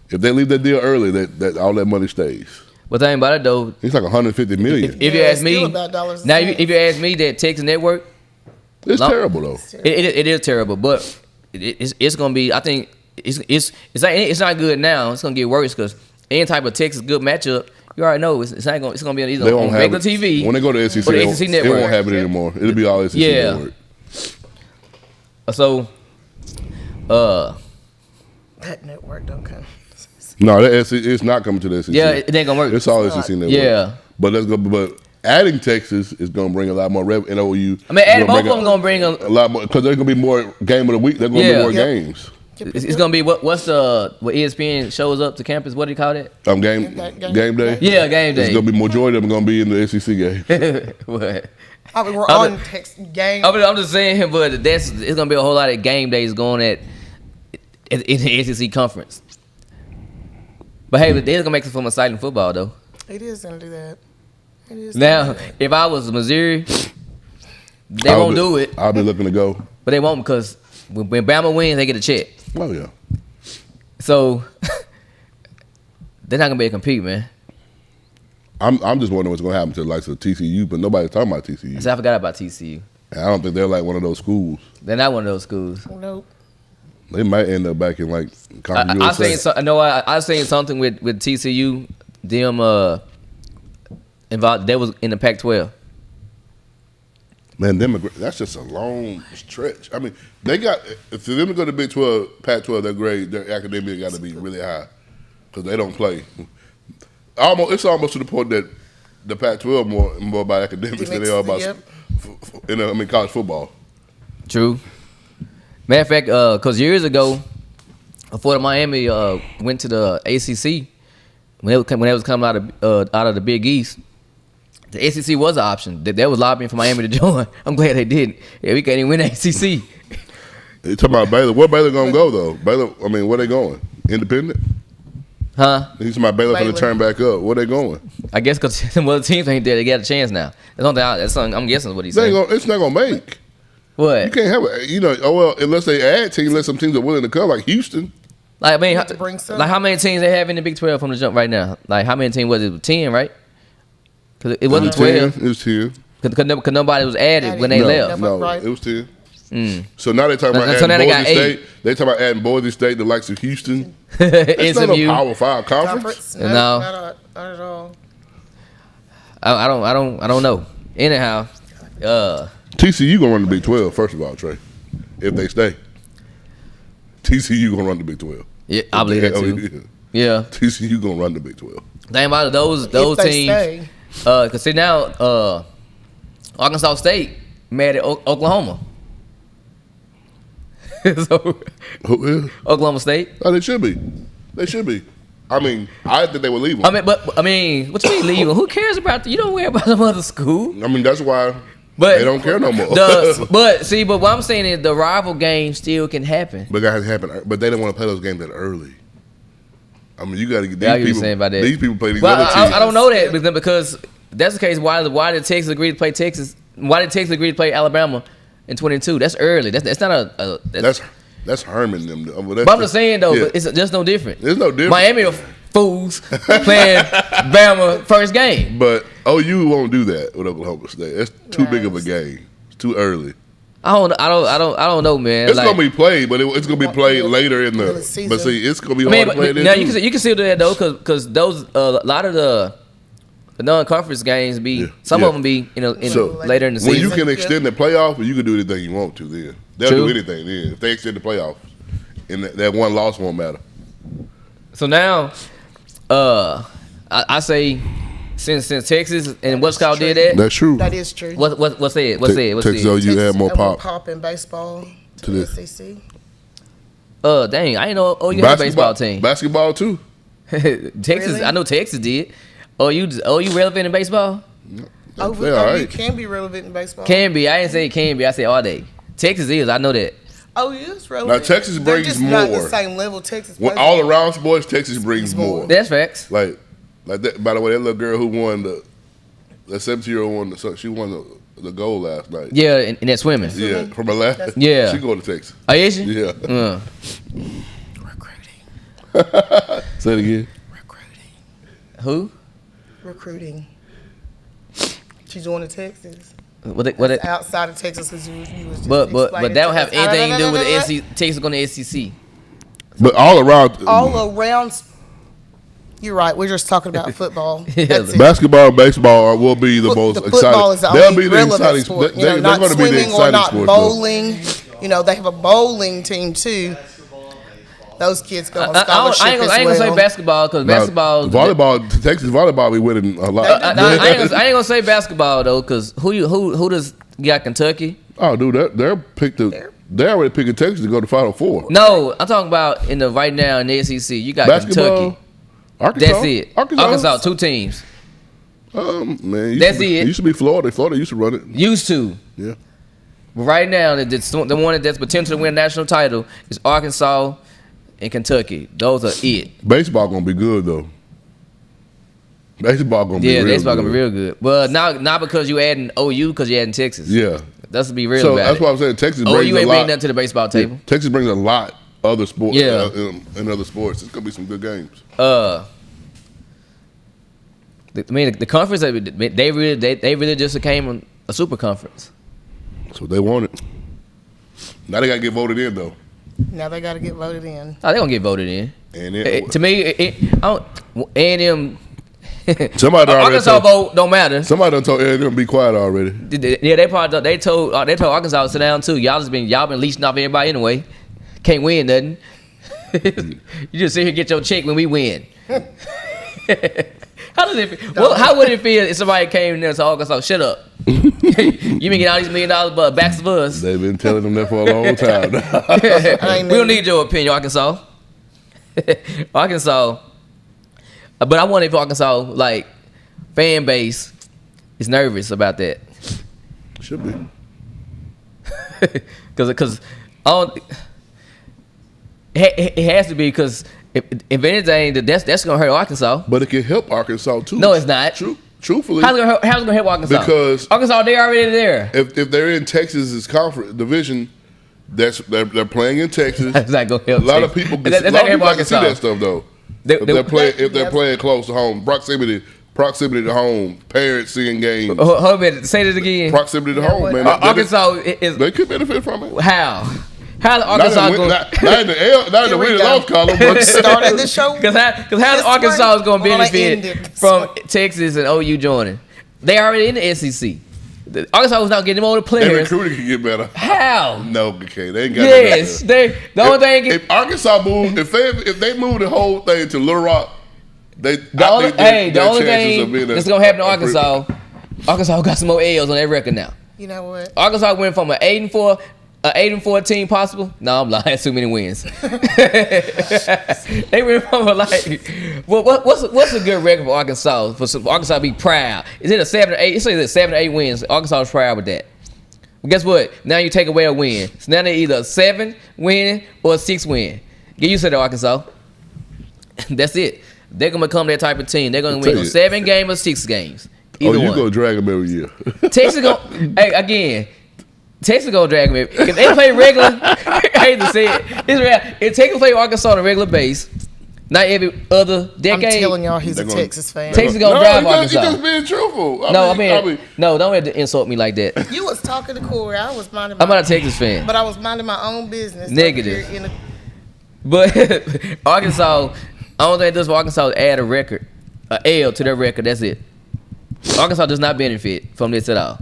If they leave that deal early, that all that money stays. But the thing about it though, It's like $150 million. if you Yeah, ask it's me, still about dollars and now cents. if you ask me that Texas Network, It's No. terrible though. it is terrible, but it's gonna be. I think it's not good now. It's gonna get worse because any type of Texas good matchup, you already know it's gonna be They either won't on have regular it. TV When they go to SEC, or the they SEC won't, network. It won't have it anymore. It'll be all SEC Yeah. network. So, That network don't come. No, it's not coming to the SEC. yeah, it ain't gonna work. It's all SEC network. Yeah. But adding Texas is going to bring a lot more revenue. And OU. I mean, adding gonna both of them gonna bring a lot more because there's going to be more game of the week. They're going to Yeah. be more Yep. games. It's gonna be what ESPN shows up to campus. What do you call that? Game Game day. Yeah, game It's day. going to be majority of them going to be in the SEC game. What? I mean, we're I'm on text game. I'm just saying, but it's gonna be a whole lot of game days going in the SEC conference. But hey, they're gonna make it from exciting football though. It is gonna do that. It is. Now, gonna do that. if I was Missouri, they won't do it, I'll be looking to go. but they won't because when Bama wins, they get a check. Oh, yeah. So they're not gonna be able to compete, man. I'm just wondering what's going to happen to the likes of TCU, but nobody's talking about TCU. So I forgot about TCU. And I don't think they're like one of those schools. They're not one of those schools. Nope. They might end up back in like Conference USA. I seen something with TCU. Them involved. They was in the Pac-12. Man, that's just a long stretch. I mean, they got if for them to go to Big 12, Pac-12, their grade, their academia got to be really high because they don't play. It's almost to the point that the Pac-12 more about academics than they are about college football. True. Matter of fact, because years ago, before the Miami went to the ACC, when it was coming out of the Big East, the ACC was an option. They was lobbying for Miami to join. I'm glad they didn't. Yeah, we can't even win the ACC. You talking about Baylor? Where Baylor gonna go though? Baylor, I mean, where they going? Independent? Huh? He's talking about Baylor gonna turn back up. Where they going? I guess because some other teams ain't there. They got a chance now. That's something I'm guessing is what he's They saying. ain't it's not gonna make. You What? can't have it. Unless they add teams, unless some teams are willing to come, like Houston. Like I mean, have to bring some. like how many teams they have in the Big 12 from the jump right now? Like how many teams was it? 10, right? Because it wasn't 12. It was 10. Because nobody was added when they No, left. no, Right. it was 10. So now they're talking about So now adding they got Boise 8. State. They talking about adding Boise State, the likes of Houston. It's not a SMU. Power 5 conference. Conference? No. Not at all. I don't know. Anyhow, TCU gonna run the Big 12 first of all, Trey. If they stay, TCU gonna run the Big 12. yeah, I believe that too. Yeah. TCU gonna run the Big 12. Thing about it, those If they teams. stay. Cause see now, Arkansas State mad at Oklahoma. So Who is? Oklahoma State. Oh, they should be. They should be. I mean, I think they would leave them. I mean, what you mean leaving? Who cares about you? Don't worry about some other school. I mean, that's why But they don't care no more. but what I'm saying is the rival game still can happen. But that has happened. But they don't want to play those games that early. I mean, you got to get Yeah, I these get what you're people. saying about that. These people play these Well, other teams. I don't know that because if that's the case. Why did Texas agree to play Texas? Why did Texas agree to play Alabama in 22? That's early. That's not a. That's Herman them. But I'm just saying though, but it's just no different. It's no different. Miami are fools playing Bama first game. But OU won't do that with Oklahoma State. That's too big of a game. It's too early. I don't know, man. It's gonna be played, but it's gonna be played later in the season. But see, it's gonna be Man, hard to play now this. you can still do that though, because those a lot of the non-conference games be some of them be later in the When season. you can extend the playoff, you can do anything you want to. Then they'll True. do anything. Then if they extend the playoff, and that one loss won't matter. So now, I say since Texas and what's called did that. That's true. That is true. What's it? What's it? Texas OU had more pop in baseball to to the this. SEC. Dang, I didn't know OU had a baseball team. Basketball too. Texas, Really? I know Texas did. OU relevant in baseball? Oh, They all right. you can be relevant in baseball. Can be. I didn't say it can be. I said all day. Texas is. I know that. Oh, yeah, it's relevant. Now, Texas They're brings just not more. the same level Texas. When plays. all around sports, Texas brings more. That's facts. Like that. By the way, that little girl who won the 17-year-old won she won the gold last night. Yeah, and that swimming. Yeah, from Atlanta. Yeah. She going to Texas. Oh, is she? Yeah. Recruiting. Say it again. Recruiting. Who? Recruiting. She's going to Texas. What? Outside of Texas, because you was just But explaining that don't to have us. anything to do with the SEC. Texas going to SEC. But all around, All around. You're right. We're just talking about football. That's it. basketball and baseball will be the most The football is the exciting. They'll only be the relevant exciting. sport. They're Not going to be the swimming or exciting not sport. bowling. They have a bowling team too. Those kids go on I scholarship ain't as gonna well. say basketball because basketball. Volleyball, Texas volleyball be winning a lot. I ain't gonna say basketball though, because who does got Kentucky? Oh, dude, they're already picking Texas to go to Final Four. No, I'm talking about right now in the SEC. You got Basketball, Kentucky. Arkansas. That's it. Arkansas, 2 teams. Man, That's it. It used to be Florida. Florida used to run it. Used to. Yeah. But right now, the one that's potential to win a national title is Arkansas and Kentucky. Those are it. Baseball gonna be good though. Baseball gonna be real baseball good. gonna be real good. But not because you adding OU, because you adding Texas. Yeah. Let's be real So about that's it. why I'm saying Texas OU brings ain't a bringing lot. nothing to the baseball table. Texas brings a lot other sports. Yeah. In other sports, it's gonna be some good games. The conference they really just became a super conference. That's what they wanted. Now they gotta get voted in though. Now they got to get voted in. Oh, they gonna get voted in. And then, To me, A&M, somebody already Arkansas told, vote don't matter. somebody done told A&M be quiet already. Yeah, they told Arkansas to sit down too. Y'all been leeching off everybody anyway. Can't win nothing. You just sit here and get your check when we win. How does it feel? Well, how would it feel if somebody came in there and said, Arkansas, shut up? You been getting all these $1 million backs of us. They've been telling them that for a long time. I We don't need your opinion, Arkansas. Arkansas. But I wonder if Arkansas, fan base is nervous about that. Should be. Because it has to be, because if anything, that's going to hurt Arkansas. But it can help Arkansas too. No, it's not. Truthfully, How's it going to help Arkansas? Because Arkansas, they already there. if they're in Texas's conference division, they're playing in Texas. That's not going to help. A lot of people can, That's a not lot of gonna help people can see that stuff though. If they're playing close to home, proximity to home, parents seeing games, Hold on a minute. Say this again. proximity to home, man. Arkansas is They could benefit from it. how? How's Arkansas going? Not in the win and loss column, but started the show. Because how's Arkansas is going to benefit from Texas and OU joining? They already in the SEC. Arkansas was not getting more their players. recruiting can get better. How? No, okay, they ain't got Yes, nothing. the only thing. If Arkansas moved, if they moved the whole thing to Little Rock, The only thing that's gonna happen to Arkansas got some more L's on their record now. You know what? Arkansas went from an 8-4 team possible. No, I'm lying. That's too many wins. They went from what's a good record for Arkansas? For Arkansas to be proud, is it a 7 or 8? It's either 7 or 8 wins. Arkansas is proud with that. Well, guess what? Now you take away a win. So now they're either a 7 win or a 6 win. Get used to that, Arkansas. That's it. They're gonna become that type of team. They're gonna win 7 games or 6 games. Either you one. gonna drag them every year. Texas gonna drag them. If they play regular, I hate to say it, it's real. If Texas play Arkansas on a regular base, Not every other I'm decade. telling y'all, he's They're a gonna- Texas fan. Texas gonna drive he Arkansas. just being truthful. No, I mean, no, don't have to insult me like that. You was talking to Corey. I was minding. I'm not a Texas fan. But I was minding my own business. Negative. Over here in But Arkansas, I don't think this for Arkansas to add a L to their record. That's it. Arkansas does not benefit from this at all.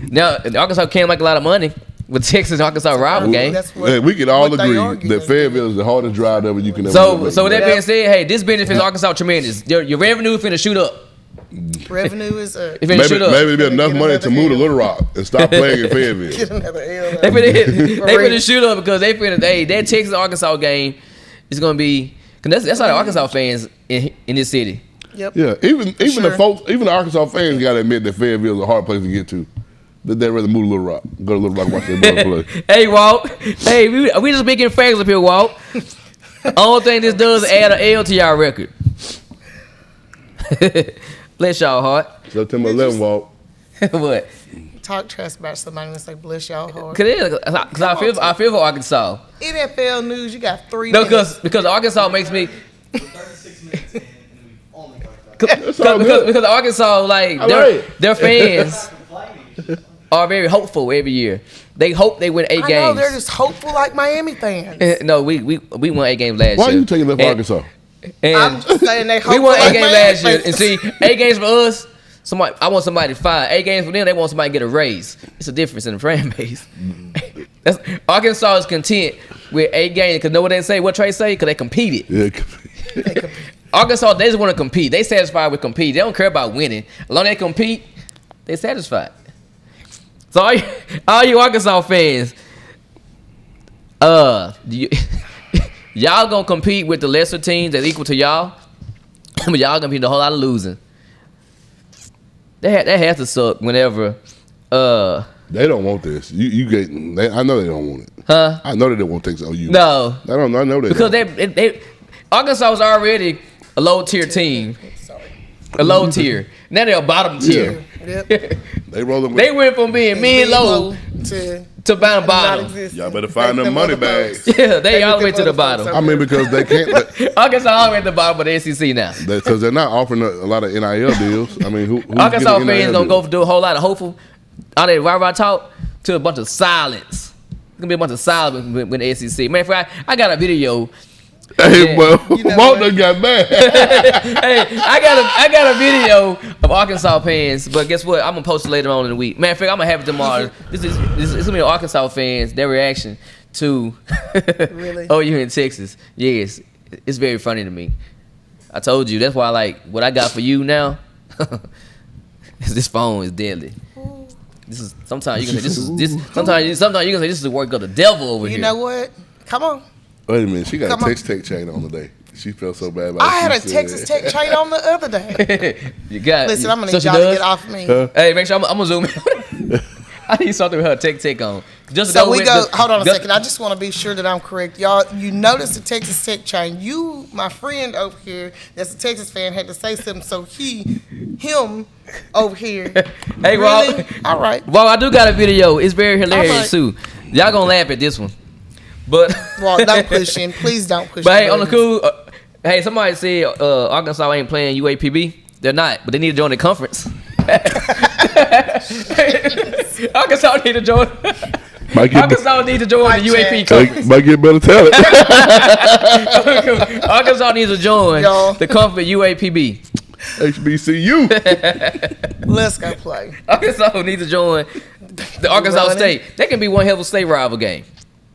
Now, Arkansas can't make a lot of money with Texas and Arkansas rival game. That's what, Yeah, we can all what they agree arguing. that Fayetteville is the hardest drive ever you can ever So make. with that being said, hey, this benefits Arkansas tremendous. Your revenue is finna shoot up. Revenue is It finna shoot up. maybe there'll be enough Get money another to move to L. Little Rock and stop playing in Fayetteville. get another L. They finna shoot up because they finna. Hey, that Texas Arkansas game is gonna be. Cause that's how the Arkansas fans in this city. Yep. Yeah, even Sure. the folks, even the Arkansas fans got to admit that Fayetteville is a hard place to get to. That they'd rather move to Little Rock, go to Little Rock, watch their boys play. Hey, Walt. Hey, we just making facts up here, Walt. Only thing this does is add an L to y'all record. Bless y'all heart. September 11th, Walt. What? Talk trash about somebody and say bless y'all heart. Cause I feel for Arkansas. NFL news, you got 3 No, minutes. because Arkansas makes me. 36 minutes in, and we've only got That's all good. Because Arkansas, like All right. their fans complaining. are very hopeful every year. They hope they win 8 I games. know they're just hopeful like Miami fans. No, we won 8 games last Why are year. you taking that for Arkansas? And I'm just saying they we hopeful won 8 like games Miami last year, fans. and see 8 games for us. I want somebody to fire. 8 games for them, they want somebody to get a raise. It's a difference in the fan base. Arkansas is content with 8 games because know what they say? What Trey say? Because they competed. Yeah. Arkansas, they just want to compete. They satisfied with compete. They don't care about winning. As long as they compete, they satisfied. So all you Arkansas fans, y'all gonna compete with the lesser teams that's equal to y'all, but y'all gonna be a whole lot of losing. That has to suck whenever. They don't want this. I know they don't want it. Huh? I know that they won't take OU. No, I know they because don't. they Arkansas was already a low tier team, a low tier. Now they're a bottom tier. Yep. They rolling with. They went from being mid low to bottom. Y'all better find them money bags. Yeah, they all the way to the bottom. I mean, because they can't. Arkansas all the way at the bottom of the SEC now. Because they're not offering a lot of NIL deals. I mean, who's Arkansas getting fans NIL gonna deals? go do a whole lot of hopeful. All that rah talk to a bunch of silence. It's gonna be a bunch of silence with the SEC. Man, I got a video. Hey, Yeah. well, You know Walt what? done got mad. Hey, I got a video of Arkansas fans, but guess what? I'm gonna post it later on in the week. Man, I'm gonna have it tomorrow. This is gonna be Arkansas fans, their reaction to Really? OU in Texas. Yes, it's very funny to me. I told you that's why I like what I got for you now. This phone is deadly. This is sometimes you can say sometimes you can say this is the work of the devil over You here. know what? Come on. Wait a minute, she got Come a on. Texas Tech chain on today. She felt so bad about it. I had She a said Texas that. Tech chain on the other day. You got. Listen, I'm gonna so need she y'all to does? get off me. Hey, make sure I'm gonna zoom in. I need something with her tech on. Just So go we with go. the- Hold on a go- second. I just want to be sure that I'm correct, y'all. You notice the Texas Tech chain. You, my friend over here, that's a Texas fan, had to say something. So him over here. Hey, Rob. Really? All right. Well, I do got a video. It's very hilarious All right. too. Y'all gonna laugh at this one, but Well, don't push in. Please don't push. But hey, the on the buttons. cool. Hey, somebody said Arkansas ain't playing UAPB. They're not, but they need to join the conference. Arkansas need to join. Might get, Arkansas need to join the UAP check. conference. might get better talent. Arkansas needs to join Y'all. the conference UAPB. HBCU. Let's go play. Arkansas needs to join the Arkansas Running. State. That can be one hell of a state rival game.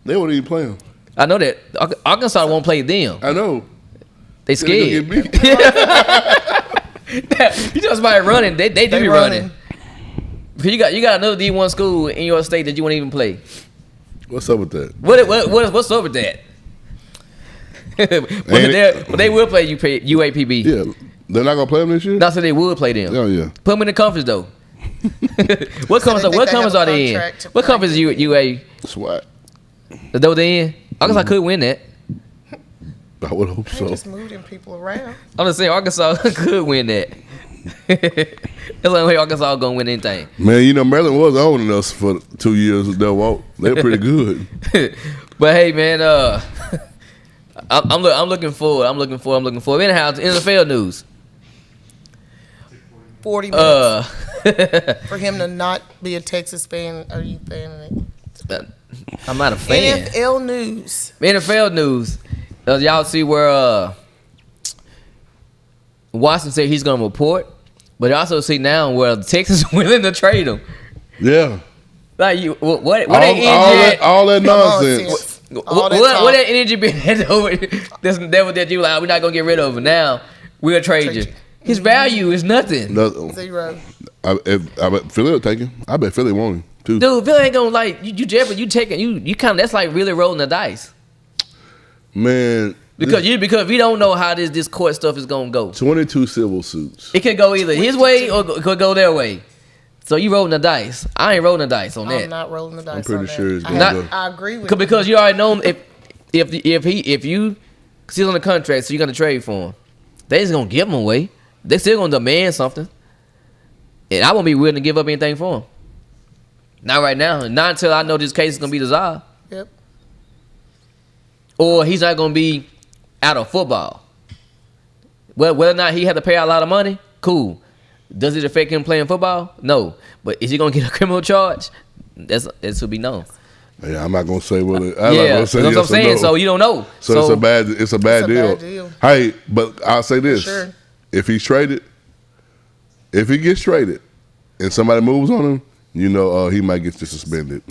They won't even play them. I know that Arkansas won't play them. I know. They They scared. gonna get beat. You just by running. They do They be running. running. Because you got another D1 school in your state that you won't even play. What's up with that? What's up with that? but they will play UAPB. Yeah, they're not gonna play them this year. Not so they would play them. Oh yeah. Put them in the conference though. What So conference? they think What they conference have are a they in? contract to What play. conference is UA? SWAT. The though they in? Arkansas could win that. I would hope They so. just moving people around. I'm just saying Arkansas could win that. That's the only way Arkansas gonna win anything. Man, you know Maryland was owning us for 2 years with Del Walt. They're pretty good. But hey, man, I'm looking forward. I'm looking forward. Anyhow, NFL news. 40 minutes for him to not be a Texas fan. Are you fanning it? I'm not a fan. NFL news. NFL news. Y'all see where Watson said he's going to report, but you also see now where Texas is willing to trade him. Yeah. Like you, what all that nonsense. What that energy been over that you like? We're not gonna get rid of it now. We'll trade you. His value is nothing. Zero. I bet Philly will take him. I bet Philly want him too. Dude, Philly ain't gonna like you. Jeff, you taking you kind of that's like really rolling the dice. Man, because we don't know how this court stuff is gonna go. 22 civil suits. It could go either his way or it could go their way. So you rolling the dice. I ain't rolling the dice on that. I'm not rolling the dice. I'm pretty sure it's gonna go. I agree with you. Because you already know if you still on the contract, so you're gonna trade for him. They just gonna give him away. They still gonna demand something, and I won't be willing to give up anything for him. Not right now. Not until I know this case is gonna be dissolved. Yep. Or he's not gonna be out of football. Well, whether or not he had to pay out a lot of money, cool. Does it affect him playing football? No. But is he gonna get a criminal charge? That's to be known. Yeah, I'm not gonna say whether. That's what I'm saying. No. So you don't know. So it's a bad deal. Hey, but I'll say this: sure. If he gets traded, and somebody moves on him, you know he might get suspended.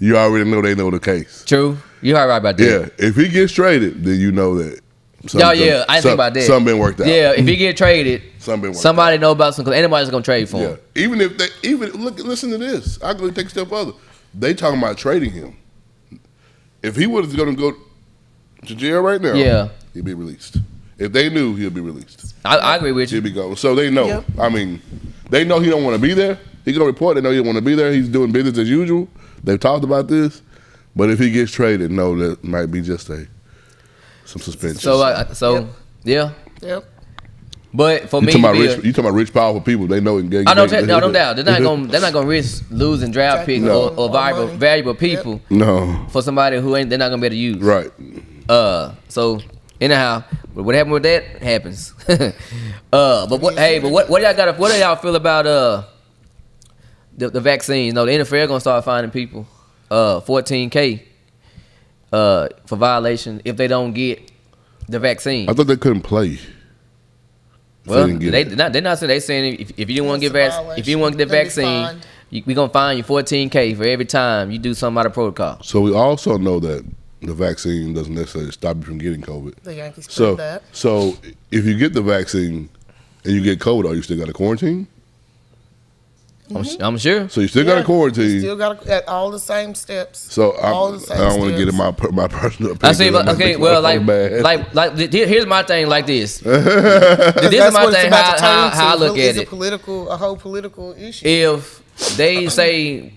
You already know they know the case. True. You're right about that. Yeah. If he gets traded, then you know that. I think about that. Something been worked out. Yeah, if he get traded, somebody know about something because anybody's gonna trade for him. Even if listen to this. I'm gonna take a step further. They talking about trading him. If he was gonna go to jail right now, he'd be released. If they knew, he'll be released. I agree with you. He'll be gone. So they know. Yep. I mean, they know he don't want to be there. He gonna report. They know he don't want to be there. He's doing business as usual. They've talked about this. But if he gets traded, no, that might be just some suspension. Yeah. Yep. But for me, you talking about rich, powerful people? They know. No doubt. They're not gonna risk losing draft picks or valuable people. No. For somebody who they're not gonna be able to use. Right. So anyhow, what happened with that happens. But what do y'all got? What do y'all feel about the vaccines? No, the NFL gonna start finding people $14,000 for violation if they don't get the vaccine. I thought they couldn't play. Well, they're not saying. They saying if you didn't want to get the vaccine, we gonna fine you $14,000 for every time you do something out of protocol. So we also know that the vaccine doesn't necessarily stop you from getting COVID. The Yankees proved that. So if you get the vaccine and you get COVID, are you still got to quarantine? I'm sure. So you still got to quarantine. You still got to at all the same steps. So I don't want to get in my personal opinion. I say, okay, well, here's my thing. Like this, this is my thing. How I look at it. A whole political issue. If they say,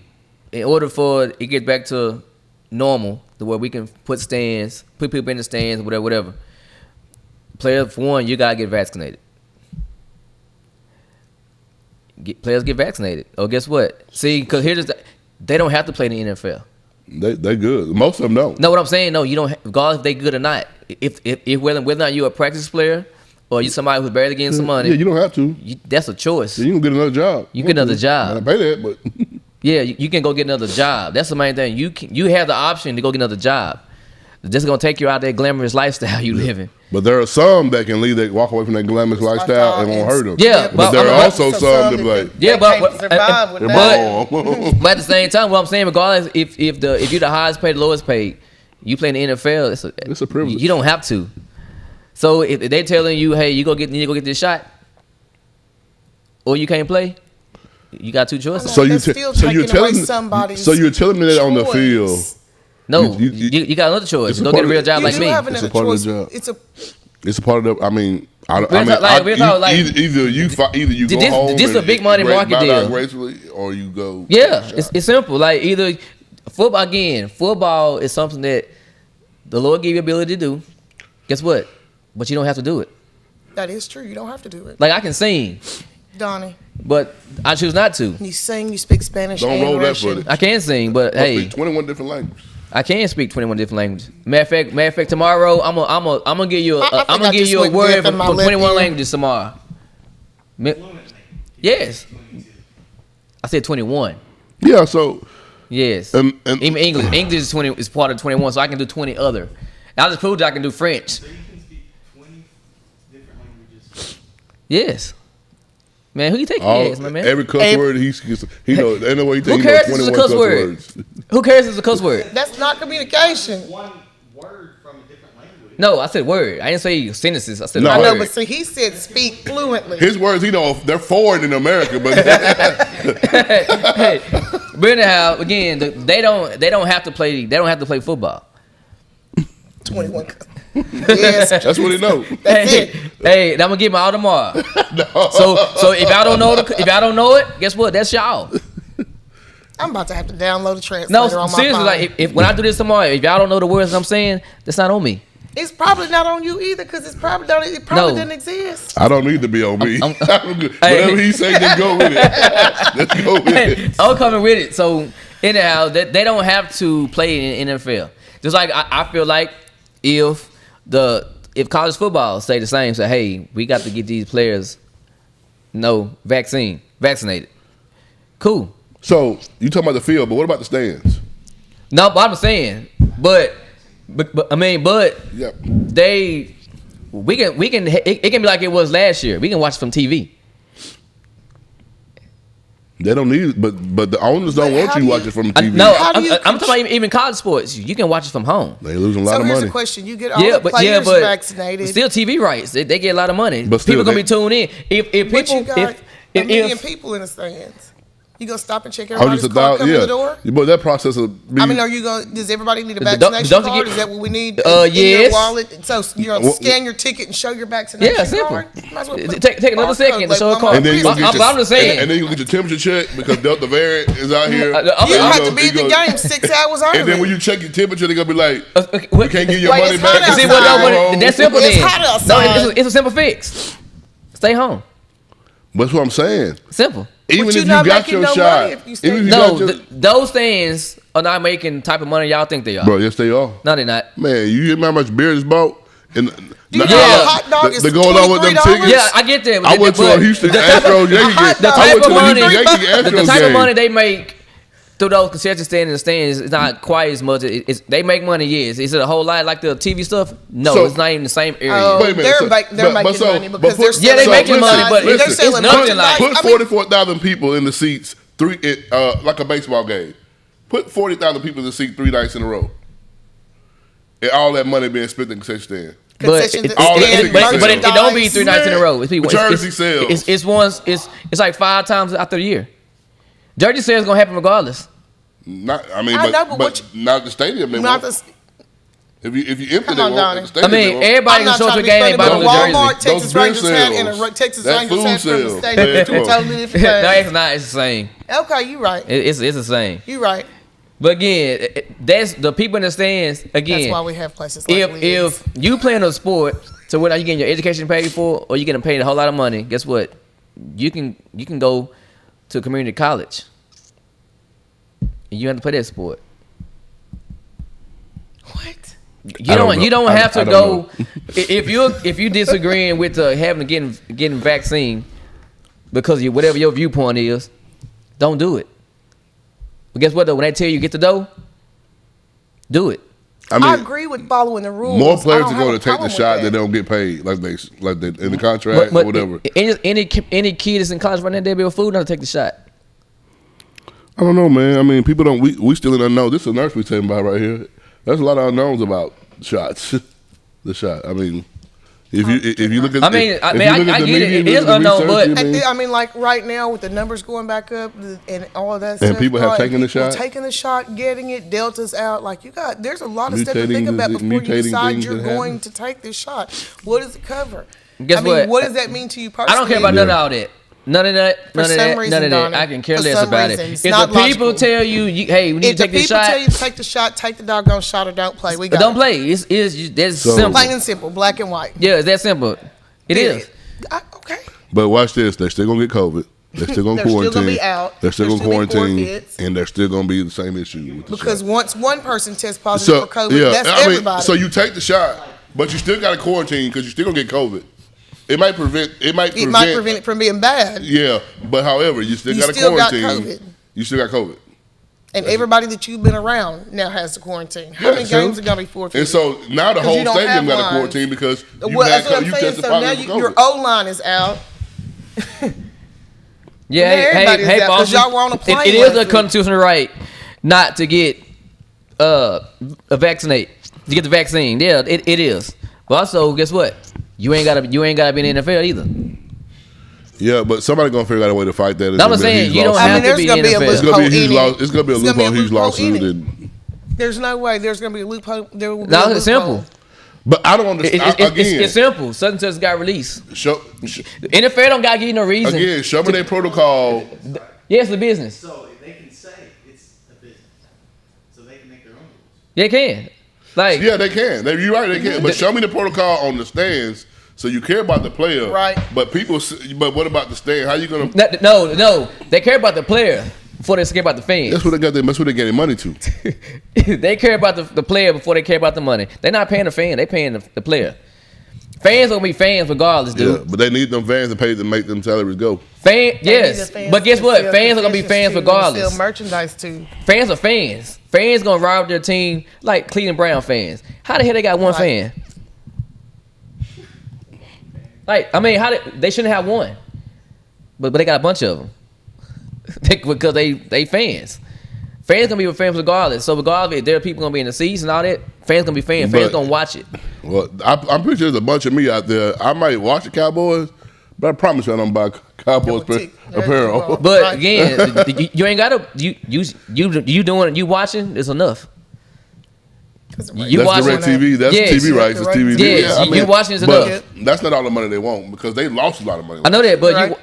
in order for it get back to normal, the way we can put people in the stands, whatever. Player for one, you gotta get vaccinated. Players get vaccinated. Oh, guess what? See, because they don't have to play in the NFL. They good. Most of them don't. No, what I'm saying, no, you don't. Regardless if they good or not. If whether or not you're a practice player or you somebody who's barely getting some money. Yeah, you don't have to. That's a choice. Yeah, you can get another job. You get another job. I pay that, but yeah, you can go get another job. That's the main thing. You have the option to go get another job. This is gonna take you out of that glamorous lifestyle you living. But there are some that can walk away from that glamorous lifestyle and won't hurt them. Yeah, but there are also some that be like, but at the same time, what I'm saying, regardless if you're the highest paid, the lowest paid, you play in the NFL, it's a privilege. You don't have to. So if they're telling you, hey, you need to go get this shot, or you can't play, you got two choices. So you're telling me that on the field. No, you got another choice. Go get a real job like me. It's a part of the job. It's a part of the. I mean, either you go home. This is a big money market deal. Gracefully, or you go. Yeah, it's simple. Like either football again. Football is something that the Lord gave you ability to do. Guess what? But you don't have to do it. That is true. You don't have to do it. Like I can sing, Donnie, but I choose not to. You sing. You speak Spanish. Don't roll that footage. I can sing, but hey, 21 different languages. I can speak 21 different languages. Matter of fact, tomorrow I'm gonna give you a word for 21 languages tomorrow. Yes, I said 21. Yeah, so yes, and even English is 20 is part of 21, so I can do 20 other. I just proved I can do French. So you can speak 20 different languages. Yes. Man, who you taking your ass, my man? every cuss word he knows. Ain't no way he Who takes cares if it's a 21 cuss word? words. Who cares if it's a cuss word? That's not communication. One word from a different language. No, I said word. I didn't say sentences. I said No. I know, word. but see, he said speak fluently. His words, they're foreign in America, but Hey, but anyhow, again, they don't have to play. They don't have to play football. 21. Yes. that's what he knows. Hey, I'm gonna give my all tomorrow. So if y'all don't know it, guess what? That's y'all. I'm about to have to download a translator No, on my seriously, phone. like if when I do this tomorrow, if y'all don't know the words I'm saying, that's not on me. It's probably not on you either, because it probably doesn't exist. I don't need to be on me. I'm- Whatever he say, just go with it. Let's go with it. I'm coming with it. So anyhow, they don't have to play in NFL. Just like I feel like if college football say the same, say, hey, we got to get these players vaccinated. Cool. So you talking about the field, but what about the stands? No, but I'm saying, but Yep. it can be like it was last year. We can watch it from TV. They don't need it, but the owners don't But want how you do you- watching from TV. I'm talking about even college sports. You can watch it from home. They losing a lot So of here's money. the question: you get all the players vaccinated, still TV rights. They get a lot of money. But still, people gonna be tuned in. If but you people got a million if people in the stands. You gonna stop and check I'm everybody's just card coming to the door? But that process will be. I mean, are you going? Does everybody need a Don't vaccination you card? get- Is that what we need? Yes. In your wallet. So you're gonna Well, scan your ticket and show your vaccination Yeah, simple. card. Might as well put Take another barcode, second to like show a one card. more and then you prison. gonna get I'm just saying. and then you gonna get your temperature checked because Delta variant is out here. I'm- You I'm- have to be at the game 6 hours early. And then when you check your temperature, they're gonna be like, Okay, "You can't get your Wait, money it's back." hot if See you what? outside. go No, home." that's simple. It's then. hot No, outside. it's a simple fix. Stay home. That's what I'm saying. Simple. Even But if you're you not got making your no shot, money if you stay- even if you No, got your, those things are not making the type of money y'all think they are. bro, yes they are. No, they're not. Man, you hear how much beer is bought? And you know Yeah. a hot dog is they're going on with them $23? tickets. Yeah, I get that. I went to a Houston Astros Yankee hot game. dog- I went to the a type of Houston money- Yankee Astros The type game. of money they make through those concession stands and stands is not quite as much. They make money, yes. Is it a whole lot like the TV stuff? No, So- it's not even the same area. Oh, Wait a minute, they're so- making but money put- because they're Yeah, they selling making money, but merchandise. it's They're selling nothing like- merchandise. Put 44,000 people in the seats, like a baseball game. Put 40,000 people in the seat 3 nights in a row. And all that money being spent in the concession stand. But concession it, all that it, ticket but it sales. don't be 3 nights in a row. It's Jersey sales. It's like 5 times after the year. Jersey sales gonna happen regardless. Not the stadium. They Not won't. the, If you empty Come they on, won't. Donnie. The stadium, I mean, they won't. everybody I'm can not show up trying a to be game funny, and but buy a the Walmart jersey. Texas Those beer Rangers hat and sales. a Texas That Rangers food hat from the sales. stadium. Man, Two come on. totally different No, things. it's not. It's the same. Okay, you right. It's the same. You right. But again, that's the people in the stands. Again, That's why we have places like Leeds. if you playing a sport, so whether you getting your education paid for or you getting paid a whole lot of money, guess what? You can go to community college. And you have to play that sport. What? You I don't don't. know. You don't I- have to I don't go. know. If you disagreeing with getting vaccine because of whatever your viewpoint is, don't do it. But guess what though? When they tell you get the dough, do it. I I mean, agree with following the rules. more I players don't are have going a to take the problem with shot that. that they don't get paid like they in the contract or whatever. Any kid that's in college right now, they'll be with food not to take the shot. I don't know, man. I mean, people don't. We still in unknown. This is a nurse we talking about right here. There's a lot of unknowns about shots. The shot. I mean, if you look at, I mean, if I you mean, look I at the get it. media, It look is at the unknown, research, but- I mean, like right now with the numbers going back up and all of that And stuff. people have taken the people shot? taking the shot, getting it, Delta's out. Like there's a lot of stuff to Mutating think about before you mutating decide things you're that going happen. to take this shot. What does it cover? Guess I mean, what? what does that mean to you personally? I don't care about none of all that. None of that. For None of some that. reason, None of that. Donnie. I can care For less some about reason. it. It's If not the people logical. tell you, hey, we need If to the take this people shot, tell you to take the shot, take the doggone shot or don't play. We got don't it. play. That's So- simple. Plain and simple, black and white. Yeah, it's that simple. It is. Okay. But watch this. They're still gonna get COVID. They're still going to They're still quarantine. gonna be out. They're still There's going to still be quarantine, forfeits. and they're still going to be the same issue with the Because shot. once one person tests positive for COVID, that's I mean, everybody. so you take the shot, but you still got to quarantine because you're still going to get COVID. It might prevent it from being bad. Yeah, but however, you still You got to still got quarantine. COVID. You still got COVID. And everybody that you've been around now has to quarantine. How many games are going to be forfeited? And so now the 'Cause whole you don't stadium have got to lines. quarantine because you Well, that's what I'm you saying. tested So now positive for your COVID. O-line is out. Yeah, Everybody's hey, out 'cause Boston. y'all were on a plane It is last a week. constitutional right not to get a vaccinate to get the vaccine. Yeah, it is. But also, guess what? You ain't gotta be in the NFL either. Yeah, but somebody gonna figure out a way to fight that. No, I'm saying you don't I have mean, to there's be gonna be a NFL. It's gonna be a huge loophole in law. it. It's gonna be a It's gonna be a huge loophole lawsuit. in it. And, There's no way there's going to be a loophole. There will be No, a it's loophole. simple. but I don't understand. It's simple. Such and such got released. The NFL don't gotta give you no reason. Again, show me their protocol. Yeah, it's the business. So if they can say it's a business, so they can make their own rules. They can. Like, Yeah, they can. You're right, they can. But show me the protocol on the stands. So you care about the player, Right. But what about the stand? How you gonna? no, they care about the player before they care about the fans. That's what they got. That's what they getting money to. They care about the player before they care about the money. They're not paying the fan. They paying the player. Fans gonna be fans regardless, dude. Yeah, but they need them fans to pay to make them salaries go. Yes, but guess what? Fans are gonna be fans regardless. Sell merchandise too. Fans are fans. Fans gonna ride with their team like Cleveland Brown fans. How the hell they got one Right. fan? Like, I mean, they shouldn't have one, but they got a bunch of them because they fans. Fans gonna be with fans regardless. So regardless if there are people gonna be in the seats and all that, fans gonna be fans. Fans But- gonna watch it. Well, I'm pretty sure there's a bunch of me out there. I might watch the Cowboys, but I promise you I don't buy Cowboys There you apparel. go. But Right. again, you ain't gotta you doing you watching is enough. You That's watching direct TV. That's Yes. TV rights. It's TV. Yes, you watching is but enough. that's not all the money they want because they lost a lot of money. I know that, but Right.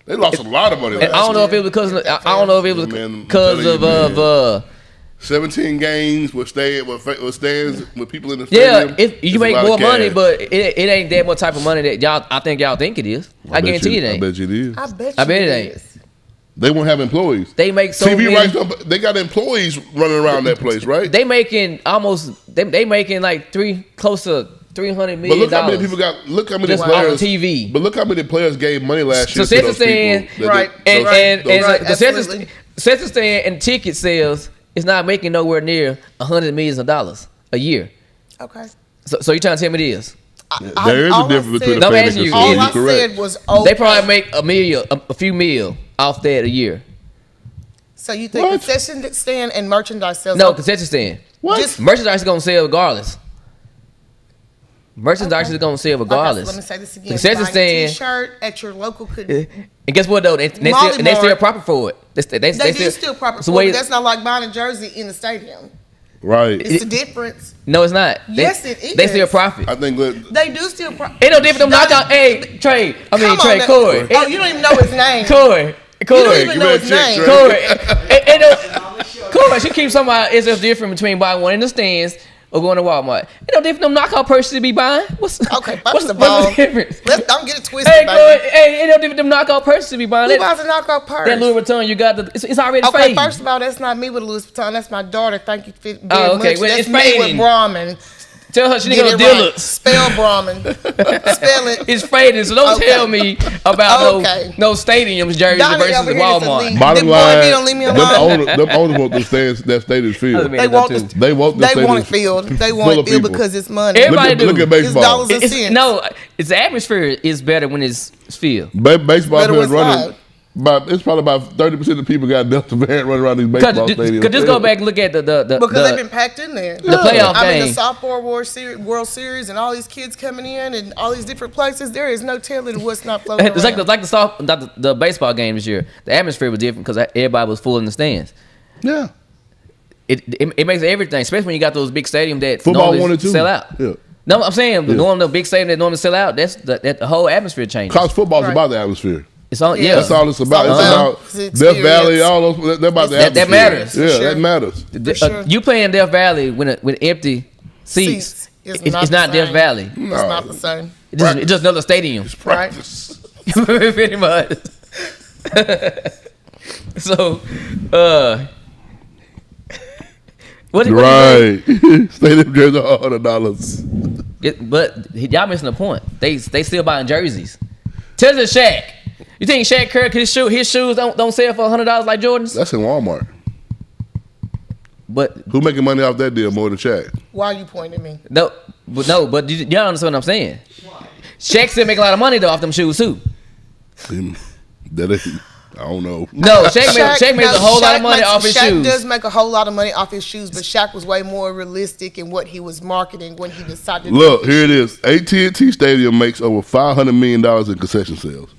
They lost a lot of money. and I don't know if it was because I don't know if it was Man, I'm because telling you, of 17 games with stands with people in the yeah. stadium. You It's make a lot more of money, cash. but it ain't that much type of money that I think y'all think it is. I guarantee you it I ain't. bet you it is. I bet it ain't. They won't have employees. They make so TV many. rights. They got employees running around that place, right? They making almost they making like close to $300 But million. look how many people got. Look how many Just players. on TV. But look how many players gave money last So year to Census those stand, people. right, and Right, the absolutely. census stand and ticket sales is not making nowhere near $100 million a year. Okay. So you trying to tell me this? There is a all I difference between said- the No, I'm fan and asking you, consumer. All is I it Correct. said was okay. They probably make a few mil off that a year. So you think What? concession stand and merchandise sales? No, concession stand. What? Just- Merchandise is gonna sell regardless. Merchandise is gonna sell Okay, so regardless. let me say this again. Concession Buying stand. a T-shirt at your local could. And guess what though? They still Mart. proper for it. They do still proper. So for it, wait, but that's not like buying a jersey in the stadium. Right. It's the difference. no, it's not. Yes, it is. They still profit. I think that They do still. Ain't no different. Them knockout. Hey, Trey. Corey. Oh, you don't even know his name. Corey. You don't even give know me a his check, name. Trey. Corey. Corey. She keeps talking about it's just different between buying one in the stands or going to Walmart. Ain't no different. Them knockout purses to be buying. Okay, what's first of all, the difference? don't get it twisted, Hey, Corey. baby. Hey, ain't no different. Them knockout purses to be buying. Who That, buys a knockout purse? that Louis Vuitton, you got it's already Okay, fading. first of all, that's not me with a Louis Vuitton. That's my daughter. Thank you very Oh, okay. much. Well, That's it's me fading. with Brahmin. Tell her she need Get to it go right. dealers. Spell Brahmin. Spell it. It's fading, so don't Okay. tell me about Okay. no stadiums jerseys Donnie versus over the here needs to Walmart. leave. bottom Boy, line, if you don't leave me them alone. owners want the stands that stadium filled. They They want too. the, They want the they want it stadiums filled. They full want of it filled people. because it's money. Everybody Look at do. It's baseball. dollars and It's, cents. no, it's the atmosphere is better when it's filled. Baseball Better players with running. It's probably about 30% of people got Delta variant running around these baseball stadiums. Cause just go back and look at the Because they've been the, packed in there. the playoff I mean, game. the softball World Series and all these kids coming in and all these different places. There is no telling what's not floating It's around. like the baseball game this year. The atmosphere was different because everybody was full in the stands. Yeah. It makes everything, especially when you got those big stadiums that Football normally wanted to. sell out. Yeah. No, I'm saying Yeah. the big stadium that normally sell out. That's the whole atmosphere changes. College football's Right. about the atmosphere. It's all Yeah. That's all it's about. It's Uh-huh. about It's the Death Valley, experience. all those. They're about the That atmosphere. matters, for Yeah, sure. that matters. sure. You play in Death Valley with empty seats. It's It's not not the Death same. Valley. It's not the same. It's just another stadium. It's practice. Pretty much. So, what? Right. Stadium jersey $100. But y'all missing the point. They still buying jerseys. Tell the Shaq. You think Shaq Curry his shoes don't sell for $100 like Jordans? That's in Walmart. But Who making money off that deal more than Shaq? Why are you pointing at me? but you don't understand what I'm saying. Shaq still make a lot of money though off them shoes too. That ain't, I don't know. No, Shaq makes a whole lot of money off his Shaq shoes. does make a whole lot of money off his shoes, but Shaq was way more realistic in what he was marketing when he decided. Look, here it is. AT&T Stadium makes over $500 million in concession sales.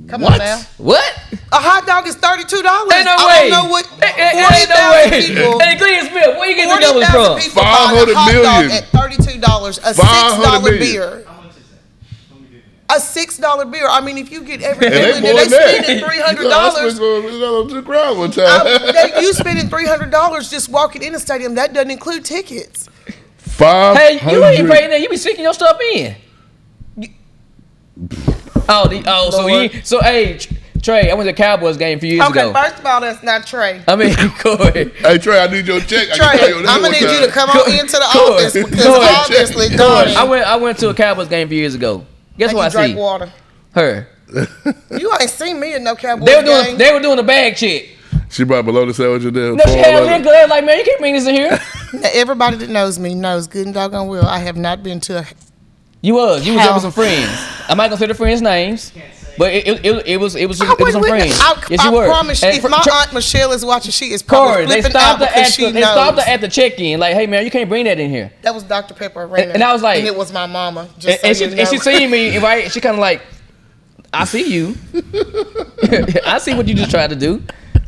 Come on now. What? A hot dog is $32. Ain't no way. I don't know what. Ain't no way. People, Hey, Glenn Smith, where you getting the numbers 40,000 from? people buying a 500 hot dog million. at $32. A $500 $6 million. beer. A $6 beer. I mean, if you get And everything they in more there, than they that. spending $300. To the crowd one time. You spending $300 just walking in the stadium. That doesn't include tickets. Hey, you ain't 500. paying that. You be sneaking your stuff in. So hey, Trey, I went to a Cowboys game a few years Okay, ago. first of all, that's not Trey. I mean, Corey. Hey Trey, I need your check. I can Trey, pay you on that I'm gonna one need you time. to come on into the Go office ahead. because Go ahead. obviously, Corey, Donnie, I went to a Cowboys game a few years ago. Guess and what I you drank see? water. Her. You ain't seen me in no Cowboys game. They were doing the bag check. She brought below the sandwich in there. No, she had a liquor. They was like, man, you can't bring this in here. Now, everybody that knows me knows good and doggone well I have not been to a You was there How? with some friends. I'm not gonna say the friends' names, but it was some friends. Yes, you were. promise you, And if my Aunt Michelle is watching, she is Corey, probably they flipping out stopped her because at she the, they stopped knows. her at the check-in. Like, hey man, you can't bring that in here. That was Dr. Pepper Arena. And I was like- and it was my mama. Just And so she you know. seen me, right? She kind of like, I see you. I see what you just tried to do.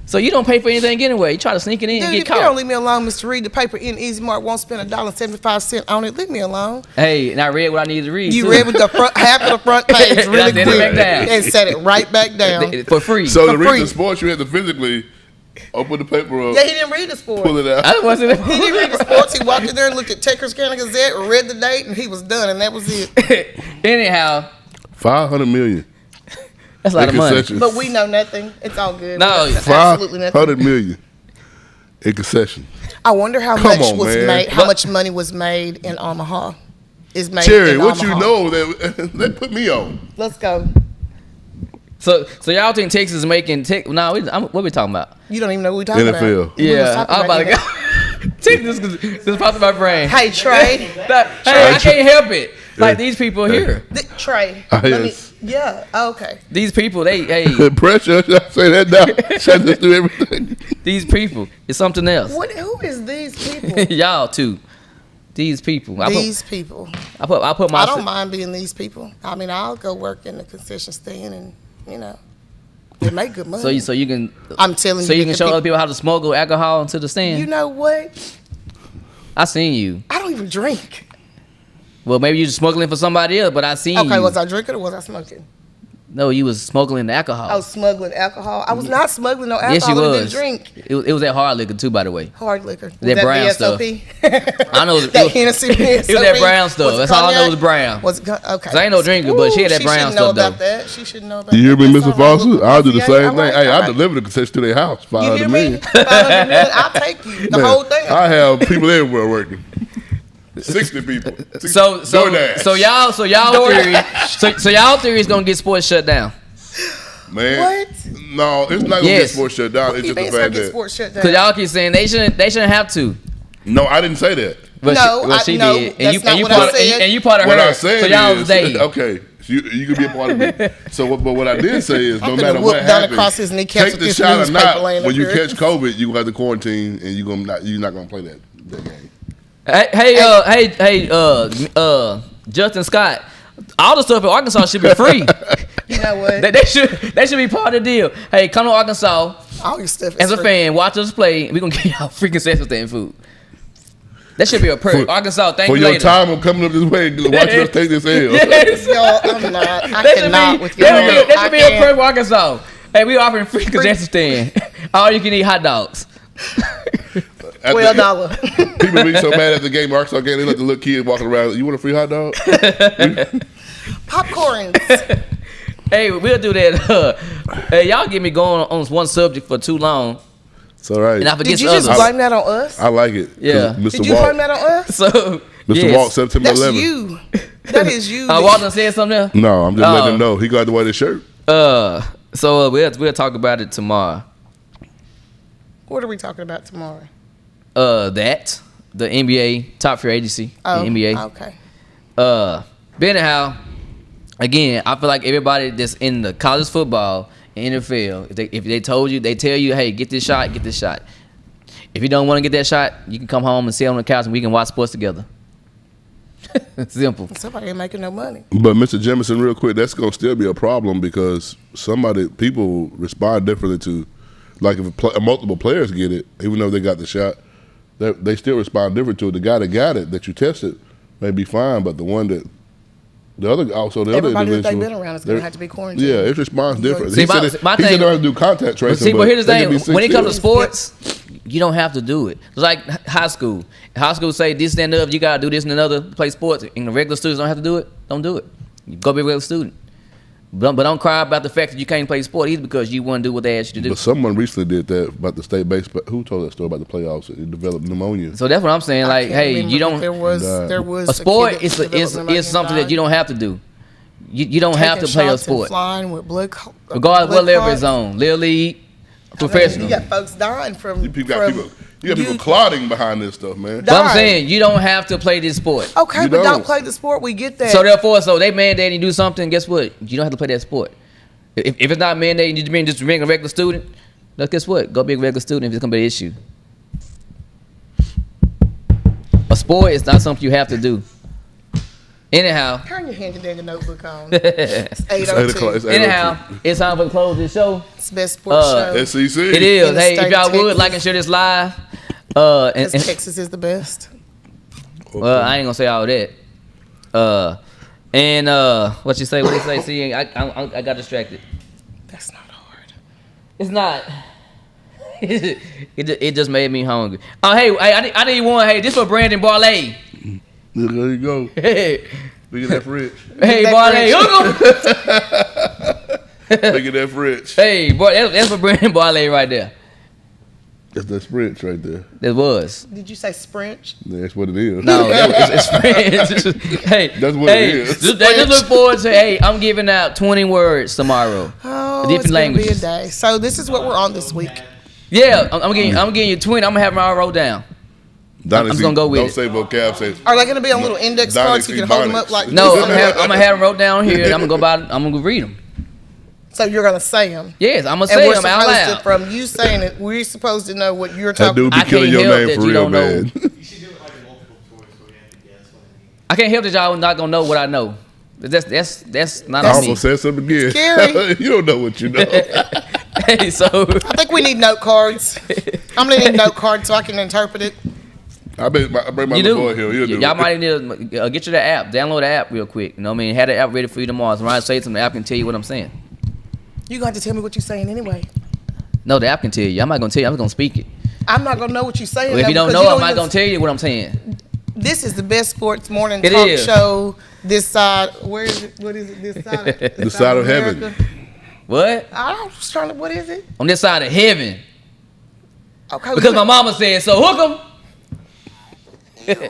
So you don't pay for anything anyway. You try to sneak it in and Dude, get if you don't caught. leave me alone, Mr. Reed, the paper in Easy Mart won't spend $1.75 on it. Leave me alone. Hey, and I read what I needed to read. You too. read with the front, half of the front page And I really did quick it back down. and set it right back down. for free. So to For read free. the sports, you had to physically open the paper up, Yeah, he didn't read the sport. pull it out. I wasn't. He didn't read the sports. He walked in there and looked at Texarkana Gazette, read the date, and he was done, and that was it. Anyhow, 500 million. that's a lot of money. concessions. But we know nothing. It's all good. No, We know absolutely nothing. 500 million in concession. I wonder how Come much on, was man. made. How much money was made in Omaha? Is made Cherry, in what you Omaha. know that they put me on? Let's go. So y'all think Texas is making? What we talking about? You don't even know what we're talking NFL. about. We was Yeah, talking I'm about to about go. Texas just popped in my brain. Hey Trey. Hey, I can't help it. Like these people here, Trey. Ah, let me- yes. yeah. Okay. these people, hey, The pressure, I say that now. Shut this through everything. these people, it's something else. What? Who is these people? Y'all too. These people. These people. I put my. I don't mind being these people. I mean, I'll go work in the concession stand, and they make good money. So you can. I'm telling So you, you can the show people- other people how to smuggle alcohol into the stand. You know what? I seen you. I don't even drink. Well, maybe you was smuggling for somebody else, but I seen you. Okay, was I drinking or was I smoking? No, you was smuggling the alcohol. I was smoggling alcohol. I was not smuggling no alcohol. Yes, you I was. didn't drink It was that hard liquor too, by the way. hard liquor. Was That brown VSOP? I know that Hennessy VSOP. It was that brown stuff. Was it That's all I know cognac? was brown. Was it okay? 'Cause I ain't no drinker, but she had that brown shouldn't stuff, know about though. that. She should know about You hear that. me, That's Mr. all right. Foster? I'll do the Yeah, same all thing. right, Hey, all I'll right. deliver the concession to their house. You 500 hear me? million. 500 million, I'll take you. The Man, whole thing. I have people everywhere working. 60 people. So DoorDash. y'all theory is gonna get sports shut down. Man. What? No, it's not going to Yes. get sports shut down. It's You just the mean it's gonna fact get that. sports shut Cause down? y'all keep saying they shouldn't have to. No, I didn't say that. But No, she no, did. that's not what I part said. and you part of What her. I said so y'all is, was dating. okay, so you can be a part of it. So, but what I did say is, no I'm matter gonna what whoop down happens, across his kneecaps take with the this shot or newspaper not. laying When up you here. catch COVID, you have to quarantine, and you're not gonna play that game. Hey, Justin Scott. All the stuff in Arkansas should be free. You know what? they should be part of the deal. Hey, come to Arkansas All your stuff is as a free. fan, watch us play. We're gonna give y'all free concession stand food. That should be a perk. Arkansas, thank For you your later. time of coming up this way, watching us take this L. Yes. Yo, I'm not. I That cannot should with be, you. that should be a perk I for Arkansas. Hey, we offering free concession stand. All you can eat hot dogs. At the- $12. People be so mad at the game, Arkansas game. They let the little kids walking around. You want a free hot dog? Popcorns. Hey, we'll do that. Hey, y'all get me going on one subject for too long, It's all right. and I forget Did you the just others. blame that on us? I like it. 'Cause Yeah. Mr. Did you Walt, blame that on us? So, Mr. yes. Walt, September That's 11th. you. That is you. Walton said something else. No, I'm just letting him know he got to wear the shirt. So we'll talk about it tomorrow. What are we talking about tomorrow? That the NBA top free agency, Oh, the NBA. Okay. But anyhow, again, I feel like everybody that's in the college football and NFL, if they told you, they tell you, hey, get this shot. If you don't want to get that shot, you can come home and sit on the couch and we can watch sports together. Simple. Somebody ain't making no money. But Mr. Jemison, real quick, that's gonna still be a problem because people respond differently to, like if multiple players get it, even though they got the shot, they still respond different to it. The guy that got it that you tested may be fine, but the other Everybody that they've individual, been around is going to have to be quarantined. yeah, it responds different. See, He my said thing- they don't have to do contact tracing. But here's the they can thing: be when it comes to 6 sports, you don't have to do it. It's like high school. High school say this, that, and the other. You gotta do this and another. Play sports. And the regular students don't have to do it. Don't do it. You go be a regular student. But don't cry about the fact that you can't play sport either because you want to do what they asked you to do. But someone recently did that about the state baseball. Who told that story about the playoffs? It developed pneumonia. So that's what I'm saying. I Like, can't hey, remember, you but don't. there was A sport kid that is developed pneumonia something and that you don't have to do. You don't have to taking play a shots and sport, Flying with regardless what level clots. it's on. Little league, I mean, professional. you got folks dying from. You got people youth. clotting behind this stuff, man. But I'm died. saying you don't have to play this sport. Okay, You but don't don't. play the sport. We get that. So therefore, they mandate you do something. Guess what? You don't have to play that sport. If it's not mandated, you just being a regular student. Then guess what? Go be a regular student if it's gonna be an issue. A sport is not something you have to do. Anyhow, Turn your handy dandy notebook on. anyhow, It's 8:02. it's time for the close of the show. It's the best sports show. SEC. It is. In the Hey, state if y'all of would Texas. like and share this live. Because Texas is the best. Well, I ain't gonna say all that. What you say? What you say? See, I got distracted. That's not hard. It's not. It just made me hungry. Oh, hey, I need one. Hey, this for Brandon Barley. There you go. Hey, Look at that fridge. hey, That Barley. Look at that fridge. Hey, boy, that's for Brandon Barley right there. That's that fridge right there. That was. Did you say Sprinch? That's what it is. No, it's friends. Hey, That's what it is. Just look forward to. Hey, I'm giving out 20 words tomorrow. Oh, Different it's gonna be a languages. day. So this is what we're on this week. Yeah, I'm getting you 20. I'm gonna have them all wrote down. Dynasty, I'm just gonna go with don't it. say vocab. Say Are they going to be on little index cards so you can hold them up like No, this? I'm gonna have them wrote down here. And I'm gonna read them. So you're going to say them. Yes, I'm gonna And say we're them out supposed to, loud. from you saying it, we're supposed to know what you're that talking dude be I killing can't your help name that for you real, don't know. man. You should do it like a multiple choice where we have to guess what it means. I can't help that y'all not gonna know what I know. That's not I on almost me. said something again. Scary. You don't know what you know. Hey, so I think we need note cards. I'm going to need note cards so I can interpret it. I bring my you little do. boy here. He'll do Y'all it. might need to get you the app. Download the app real quick. You know what I mean? Have the app ready for you tomorrow. So when I say something, the app can tell you what I'm saying. You're going to have to tell me what you're saying anyway. No, the app can tell you. I'm not gonna tell you. I'm just gonna speak it. I'm not going to know what you're saying. Well, if though, you don't because know, I'm not even- gonna tell you what I'm saying. This is the best sports morning It talk is. show. This side, where is it? What is it? This side, This side of heaven. America. What? I was trying to. What is it? On this side of heaven. Okay, Because my mama said so. Hook 'em.